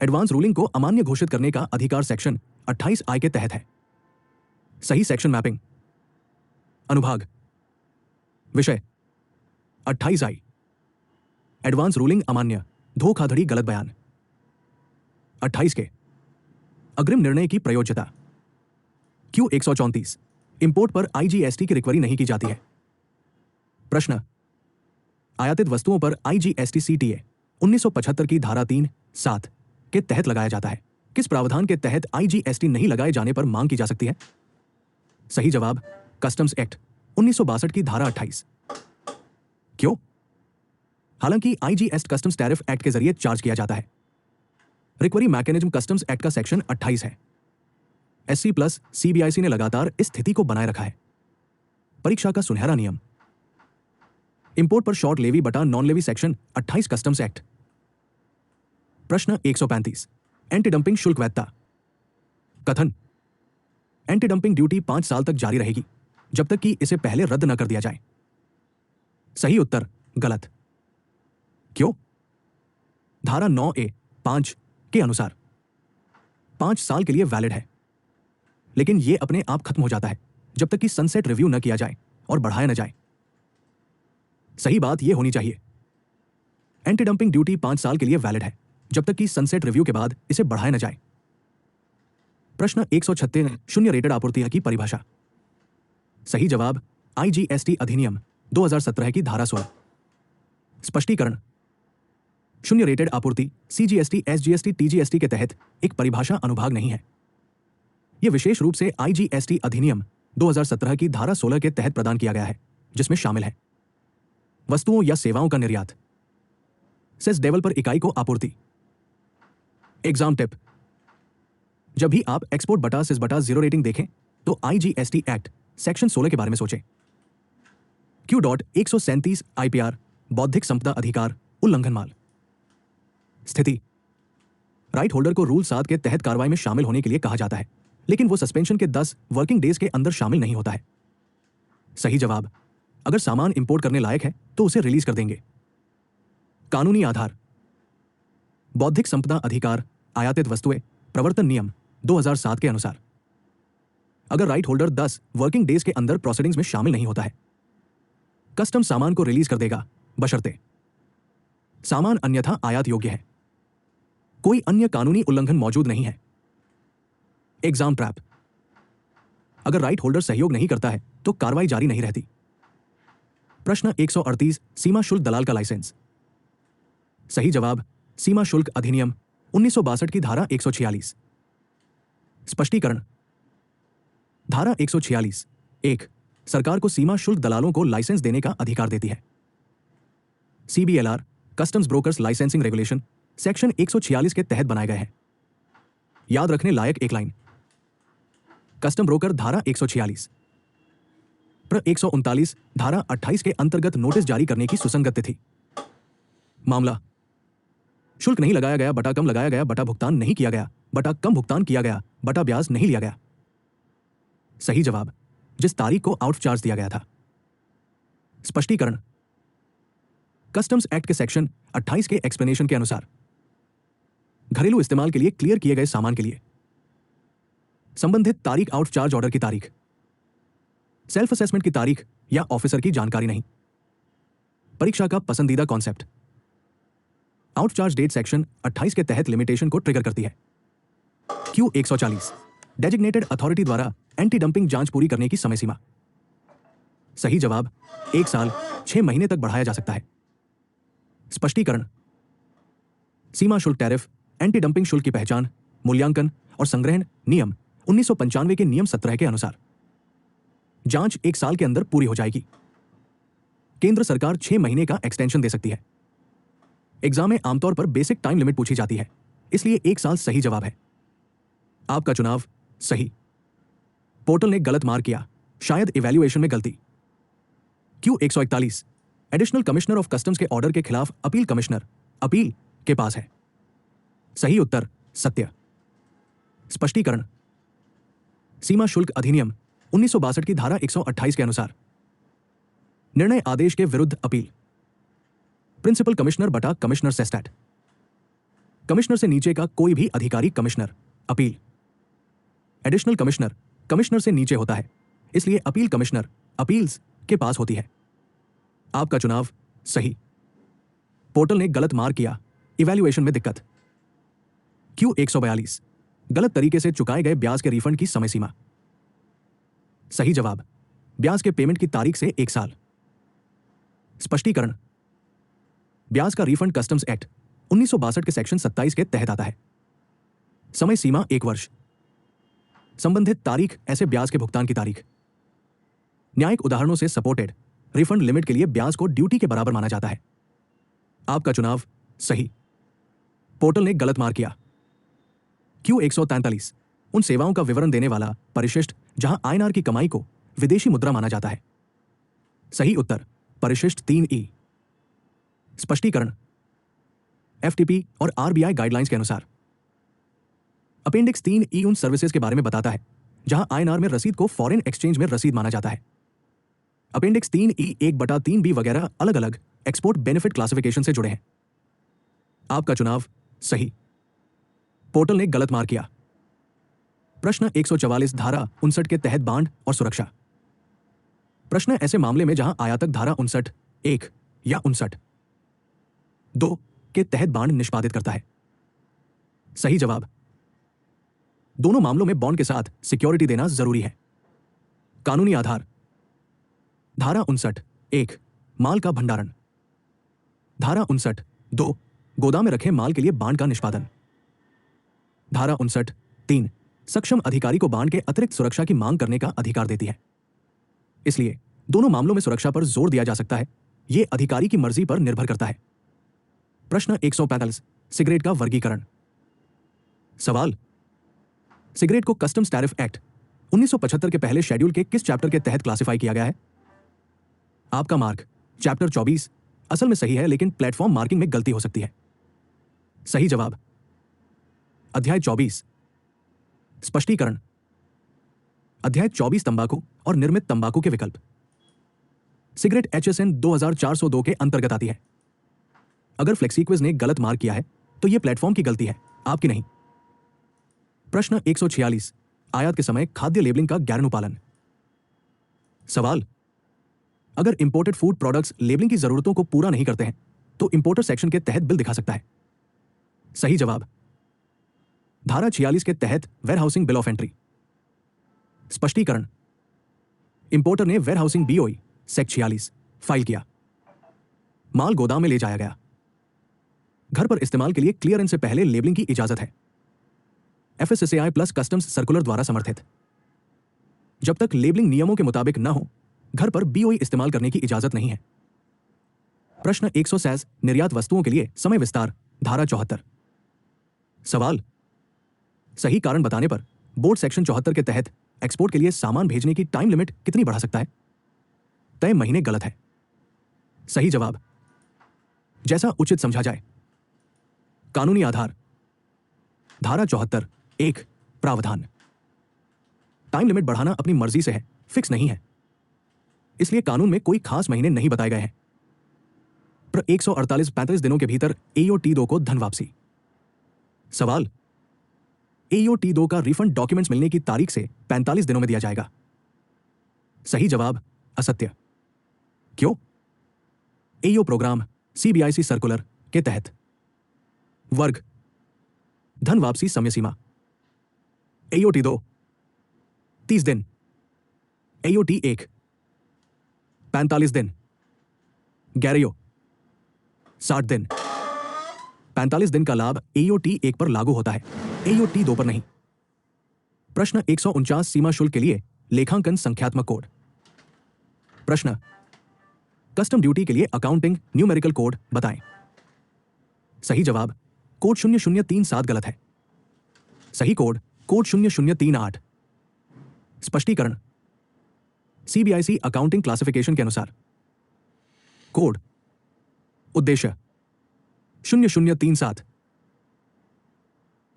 एडवांस रूलिंग को अमान्य घोषित करने का अधिकार सेक्शन 28(I) के तहत है। सही सेक्शन मैपिंग। अनुभाग, विषय 28(I), एडवांस रूलिंग अमान्य, धोखाधड़ी गलत बयान। 28 के अग्रिम निर्णय की प्रयोज्यता। क्यू 134, इंपोर्ट पर आईजीएसटी की रिकवरी नहीं की जाती है। प्रश्न, आयातित वस्तुओं पर आईजीएसटी सीटीए 1975 की धारा 3(7) के तहत लगाया जाता है। किस प्रावधान के तहत आईजीएसटी नहीं लगाए जाने पर मांग की जा सकती है? सही जवाब, कस्टम्स एक्ट 1962 की धारा 28। क्यों? हालांकि आईजीएसटी कस्टम्स टैरिफ एक्ट के जरिए चार्ज किया जाता है। रिकवरी मैकेनिज्म कस्टम्स एक्ट का सेक्शन 28 है। एससी प्लस सीबीआईसी ने लगातार इस स्थिति को बनाए रखा है। परीक्षा का सुनहरा नियम, इंपोर्ट पर शॉर्ट लेवी बटा non levy section 28 customs act. प्रश्न 135, एंटी डंपिंग शुल्क वैधता। कथन, एंटी डंपिंग ड्यूटी 5 साल तक जारी रहेगी जब तक कि इसे पहले रद्द न कर दिया जाए। सही उत्तर, गलत। क्यों? धारा 9(a)(5) के अनुसार 5 साल के लिए वैलिड है, लेकिन यह अपने आप खत्म हो जाता है जब तक कि सनसेट रिव्यू न किया जाए और बढ़ाया न जाए। सही बात यह होनी चाहिए, एंटी डंपिंग ड्यूटी 5 साल के लिए वैलिड है जब तक कि सनसेट रिव्यू के बाद इसे बढ़ाया न जाए। प्रश्न 136, शून्य रेटेड आपूर्ति की परिभाषा। सही जवाब, आईजीएसटी अधिनियम 2017 की धारा 16। स्पष्टीकरण, शून्य रेटेड आपूर्ति सीजीएसटी, एसजीएसटी, टीजीएसटी के तहत एक परिभाषा अनुभाग नहीं है। यह विशेष रूप से आईजीएसटी अधिनियम 2017 की धारा 16 के तहत प्रदान किया गया है, जिसमें शामिल है वस्तुओं या सेवाओं का निर्यात, सेस डेवलपर इकाई को आपूर्ति। एग्जाम टिप, जब भी आप एक्सपोर्ट बटा सेस बटा जीरो रेटिंग देखें तो आईजीएसटी एक्ट सेक्शन 16 के बारे में सोचें। Q.137 IPR बौद्धिक संपदा अधिकार उल्लंघन माल। स्थिति: राइट होल्डर को रूल 7 के तहत कार्रवाई में शामिल होने के लिए कहा जाता है, लेकिन वो सस्पेंशन के 10 वर्किंग डेज के अंदर शामिल नहीं होता है। सही जवाब: अगर सामान इंपोर्ट करने लायक है तो उसे रिलीज कर देंगे। कानूनी आधार: बौद्धिक संपदा अधिकार आयातित वस्तुएं प्रवर्तन नियम 2007 के अनुसार अगर राइट होल्डर 10 वर्किंग डेज के अंदर प्रोसीडिंग्स में शामिल नहीं होता है, कस्टम सामान को रिलीज कर देगा, बशर्ते सामान अन्यथा आयात योग्य है, कोई अन्य कानूनी उल्लंघन मौजूद नहीं है। एग्जाम ट्रैप: अगर राइट होल्डर सहयोग नहीं करता है तो कार्रवाई जारी नहीं रहती। प्रश्न 138 सीमा शुल्क दलाल का लाइसेंस। सही जवाब: सीमा शुल्क अधिनियम 1962 की धारा 146। स्पष्टीकरण: धारा 146 1 सरकार को सीमा शुल्क दलालों को लाइसेंस देने का अधिकार देती है। CBLR customs brokers licensing regulation section 146 के तहत बनाए गए हैं। याद रखने लायक एक लाइन: कस्टम ब्रोकर धारा 146 प्र 139 धारा 28 के अंतर्गत नोटिस जारी करने की सुसंगत तिथि। मामला: शुल्क नहीं लगाया गया बटा कम लगाया गया बटा भुगतान नहीं किया गया बटा कम भुगतान किया गया बटा ब्याज नहीं लिया गया। सही जवाब: जिस तारीख को आउट चार्ज दिया गया था। स्पष्टीकरण: कस्टम्स एक्ट के सेक्शन 28 के एक्सप्लेनेशन के अनुसार घरेलू इस्तेमाल के लिए क्लियर किए गए सामान के लिए संबंधित तारीख आउट चार्ज ऑर्डर की तारीख, सेल्फ असेसमेंट की तारीख या ऑफिसर की जानकारी नहीं। परीक्षा का पसंदीदा concept out charge date section 28 के तहत लिमिटेशन को ट्रिगर करती है। Q 140 डेजिग्नेटेड अथॉरिटी द्वारा एंटी डंपिंग जांच पूरी करने की समय सीमा। सही जवाब: 1 साल 6 महीने तक बढ़ाया जा सकता है। स्पष्टीकरण: सीमा शुल्क टैरिफ एंटी डंपिंग शुल्क की पहचान, मूल्यांकन और संग्रहण नियम 1995 के नियम 17 के अनुसार जांच 1 साल के अंदर पूरी हो जाएगी। केंद्र सरकार 6 महीने का एक्सटेंशन दे सकती है। एग्जाम में आमतौर पर बेसिक टाइम लिमिट पूछी जाती है, इसलिए 1 साल सही जवाब है। आपका चुनाव सही। पोर्टल ने गलत मार्क किया, शायद इवैल्यूएशन में गलती। Q 141 additional commissioner of customs के ऑर्डर के खिलाफ अपील कमिश्नर अपील के पास है। सही उत्तर सत्य। स्पष्टीकरण: सीमा शुल्क अधिनियम 1962 की धारा 128 के अनुसार निर्णय आदेश के विरुद्ध अपील प्रिंसिपल कमिश्नर बटा कमिश्नर सेस्टैट, कमिश्नर से नीचे का कोई भी अधिकारी commissioner appeal, additional commissioner commissioner से नीचे होता है, इसलिए अपील कमिश्नर अपील्स के पास होती है। आपका चुनाव सही। पोर्टल ने गलत मार्क किया, इवैल्यूएशन में दिक्कत। Q 142 गलत तरीके से चुकाए गए ब्याज के रिफंड की समय सीमा। सही जवाब: ब्याज के पेमेंट की तारीख से 1 साल। स्पष्टीकरण: ब्याज का रिफंड कस्टम्स एक्ट 1962 के सेक्शन 27 के तहत आता है। समय सीमा 1 वर्ष। संबंधित तारीख ऐसे ब्याज के भुगतान की तारीख। न्यायिक उदाहरणों से सपोर्टेड रिफंड लिमिट के लिए ब्याज को ड्यूटी के बराबर माना जाता है। आपका चुनाव सही। पोर्टल ने गलत मार्क किया। Q 143 उन सेवाओं का विवरण देने वाला परिशिष्ट जहां INR की कमाई को विदेशी मुद्रा माना जाता है। सही उत्तर परिशिष्ट 3E। स्पष्टीकरण: FTP और RBI गाइडलाइंस के अनुसार अपेंडिक्स 3E उन सर्विसेज के बारे में बताता है जहां INR में रसीद को फॉरेन एक्सचेंज में रसीद माना जाता है। अपेंडिक्स 3E 1/3B वगैरह अलग अलग एक्सपोर्ट बेनिफिट क्लासिफिकेशन से जुड़े हैं। आपका चुनाव सही। पोर्टल ने गलत मार्क किया। प्रश्न 144 धारा 59 के तहत बांड और सुरक्षा। प्रश्न ऐसे मामले में जहां आयातक धारा 59 1 या 59 2 के तहत बांड निष्पादित करता है। सही जवाब: दोनों मामलों में बॉन्ड के साथ सिक्योरिटी देना जरूरी है। कानूनी आधार: धारा 59 1 माल का भंडारण, धारा 59 2 गोदाम में रखे माल के लिए बांड का निष्पादन, धारा 59 3 सक्षम अधिकारी को बांड के अतिरिक्त सुरक्षा की मांग करने का अधिकार देती है। इसलिए दोनों मामलों में सुरक्षा पर जोर दिया जा सकता है, यह अधिकारी की मर्जी पर निर्भर करता है। प्रश्न 145 सिगरेट का वर्गीकरण। सवाल: सिगरेट को कस्टम्स टैरिफ एक्ट 1975 के पहले शेड्यूल के किस चैप्टर के तहत क्लासिफाई किया गया है? आपका मार्क चैप्टर 24 असल में सही है, लेकिन प्लेटफॉर्म मार्किंग में गलती हो सकती है। सही जवाब अध्याय 24। स्पष्टीकरण। अध्याय 24 तंबाकू और निर्मित तंबाकू के विकल्प। सिगरेट HSN 2402 के अंतर्गत आती है। अगर फ्लेक्सीक्विज ने गलत मार्क किया है तो यह प्लेटफॉर्म की गलती है, आपकी नहीं। प्रश्न 146। आयात के समय खाद्य लेबलिंग का गैरानुपालन। सवाल, अगर इंपोर्टेड फूड प्रोडक्ट्स लेबलिंग की जरूरतों को पूरा नहीं करते हैं तो इंपोर्टर सेक्शन के तहत बिल दिखा सकता है। सही जवाब धारा 46 के तहत वेयरहाउसिंग बिल ऑफ एंट्री। स्पष्टीकरण। इंपोर्टर ने वेयरहाउसिंग BOE सेक्ट 46 फाइल किया। माल गोदाम में ले जाया गया। घर पर इस्तेमाल के लिए क्लियरेंस से पहले लेबलिंग की इजाजत है। FSSAI प्लस कस्टम्स सर्कुलर द्वारा समर्थित। जब तक लेबलिंग नियमों के मुताबिक न हो, घर पर BOE इस्तेमाल करने की इजाजत नहीं है। प्रश्न 147। निर्यात वस्तुओं के लिए समय विस्तार धारा 74। सवाल, सही कारण बताने पर बोर्ड सेक्शन 74 के तहत एक्सपोर्ट के लिए सामान भेजने की टाइम लिमिट कितनी बढ़ा सकता है? तय महीने गलत है। सही जवाब जैसा उचित समझा जाए। कानूनी आधार धारा 74 1 प्रावधान। टाइम लिमिट बढ़ाना अपनी मर्जी से है, फिक्स नहीं है, इसलिए कानून में कोई खास महीने नहीं बताए गए हैं। 148-35 दिनों के भीतर AOT2 को धन वापसी। सवाल, AOT2 का रिफंड डॉक्यूमेंट्स मिलने की तारीख से 45 दिनों में दिया जाएगा। सही जवाब असत्य। क्यों? AO प्रोग्राम CBIC सर्कुलर के तहत। वर्ग धन वापसी समय सीमा AOT2 30 दिन, AOT1 45 दिन, गैरियो 60 दिन। 45 दिन का लाभ AOT1 पर लागू होता है, AOT2 पर नहीं। प्रश्न 149। सीमा शुल्क के लिए लेखांकन संख्यात्मक कोड। प्रश्न, कस्टम ड्यूटी के लिए अकाउंटिंग न्यूमेरिकल कोड बताएं। सही जवाब कोड 0037 गलत है। सही कोड 0038। स्पष्टीकरण। CBIC अकाउंटिंग क्लासिफिकेशन के अनुसार कोड उद्देश्य 0037,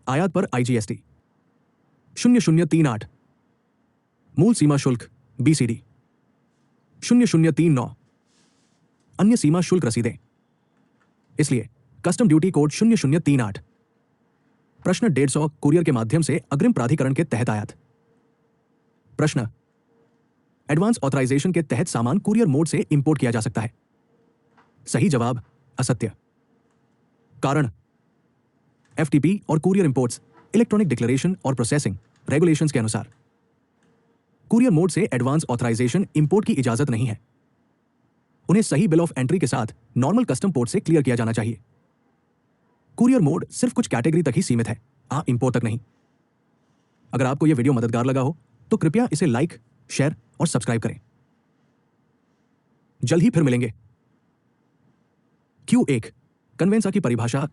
आयात पर IGST 0038, मूल सीमा शुल्क BCD 0039, अन्य सीमा शुल्क रसीदें, इसलिए कस्टम ड्यूटी कोड 0038। प्रश्न 150। कुरियर के माध्यम से अग्रिम प्राधिकरण के तहत आयात। प्रश्न, एडवांस ऑथराइजेशन के तहत सामान कुरियर मोड से इंपोर्ट किया जा सकता है। सही जवाब असत्य। कारण, FTP और कुरियर इंपोर्ट्स इलेक्ट्रॉनिक डिक्लेरेशन और प्रोसेसिंग रेगुलेशंस के अनुसार कुरियर मोड से एडवांस ऑथराइजेशन इंपोर्ट की इजाजत नहीं है। उन्हें सही बिल ऑफ एंट्री के साथ नॉर्मल कस्टम पोर्ट से क्लियर किया जाना चाहिए। कुरियर मोड सिर्फ कुछ कैटेगरी तक ही सीमित है, इंपोर्ट तक नहीं। अगर आपको यह वीडियो मददगार लगा हो तो कृपया इसे लाइक, शेयर और सब्सक्राइब करें। जल्द ही फिर मिलेंगे। Q1 कन्वेंसा की परिभाषा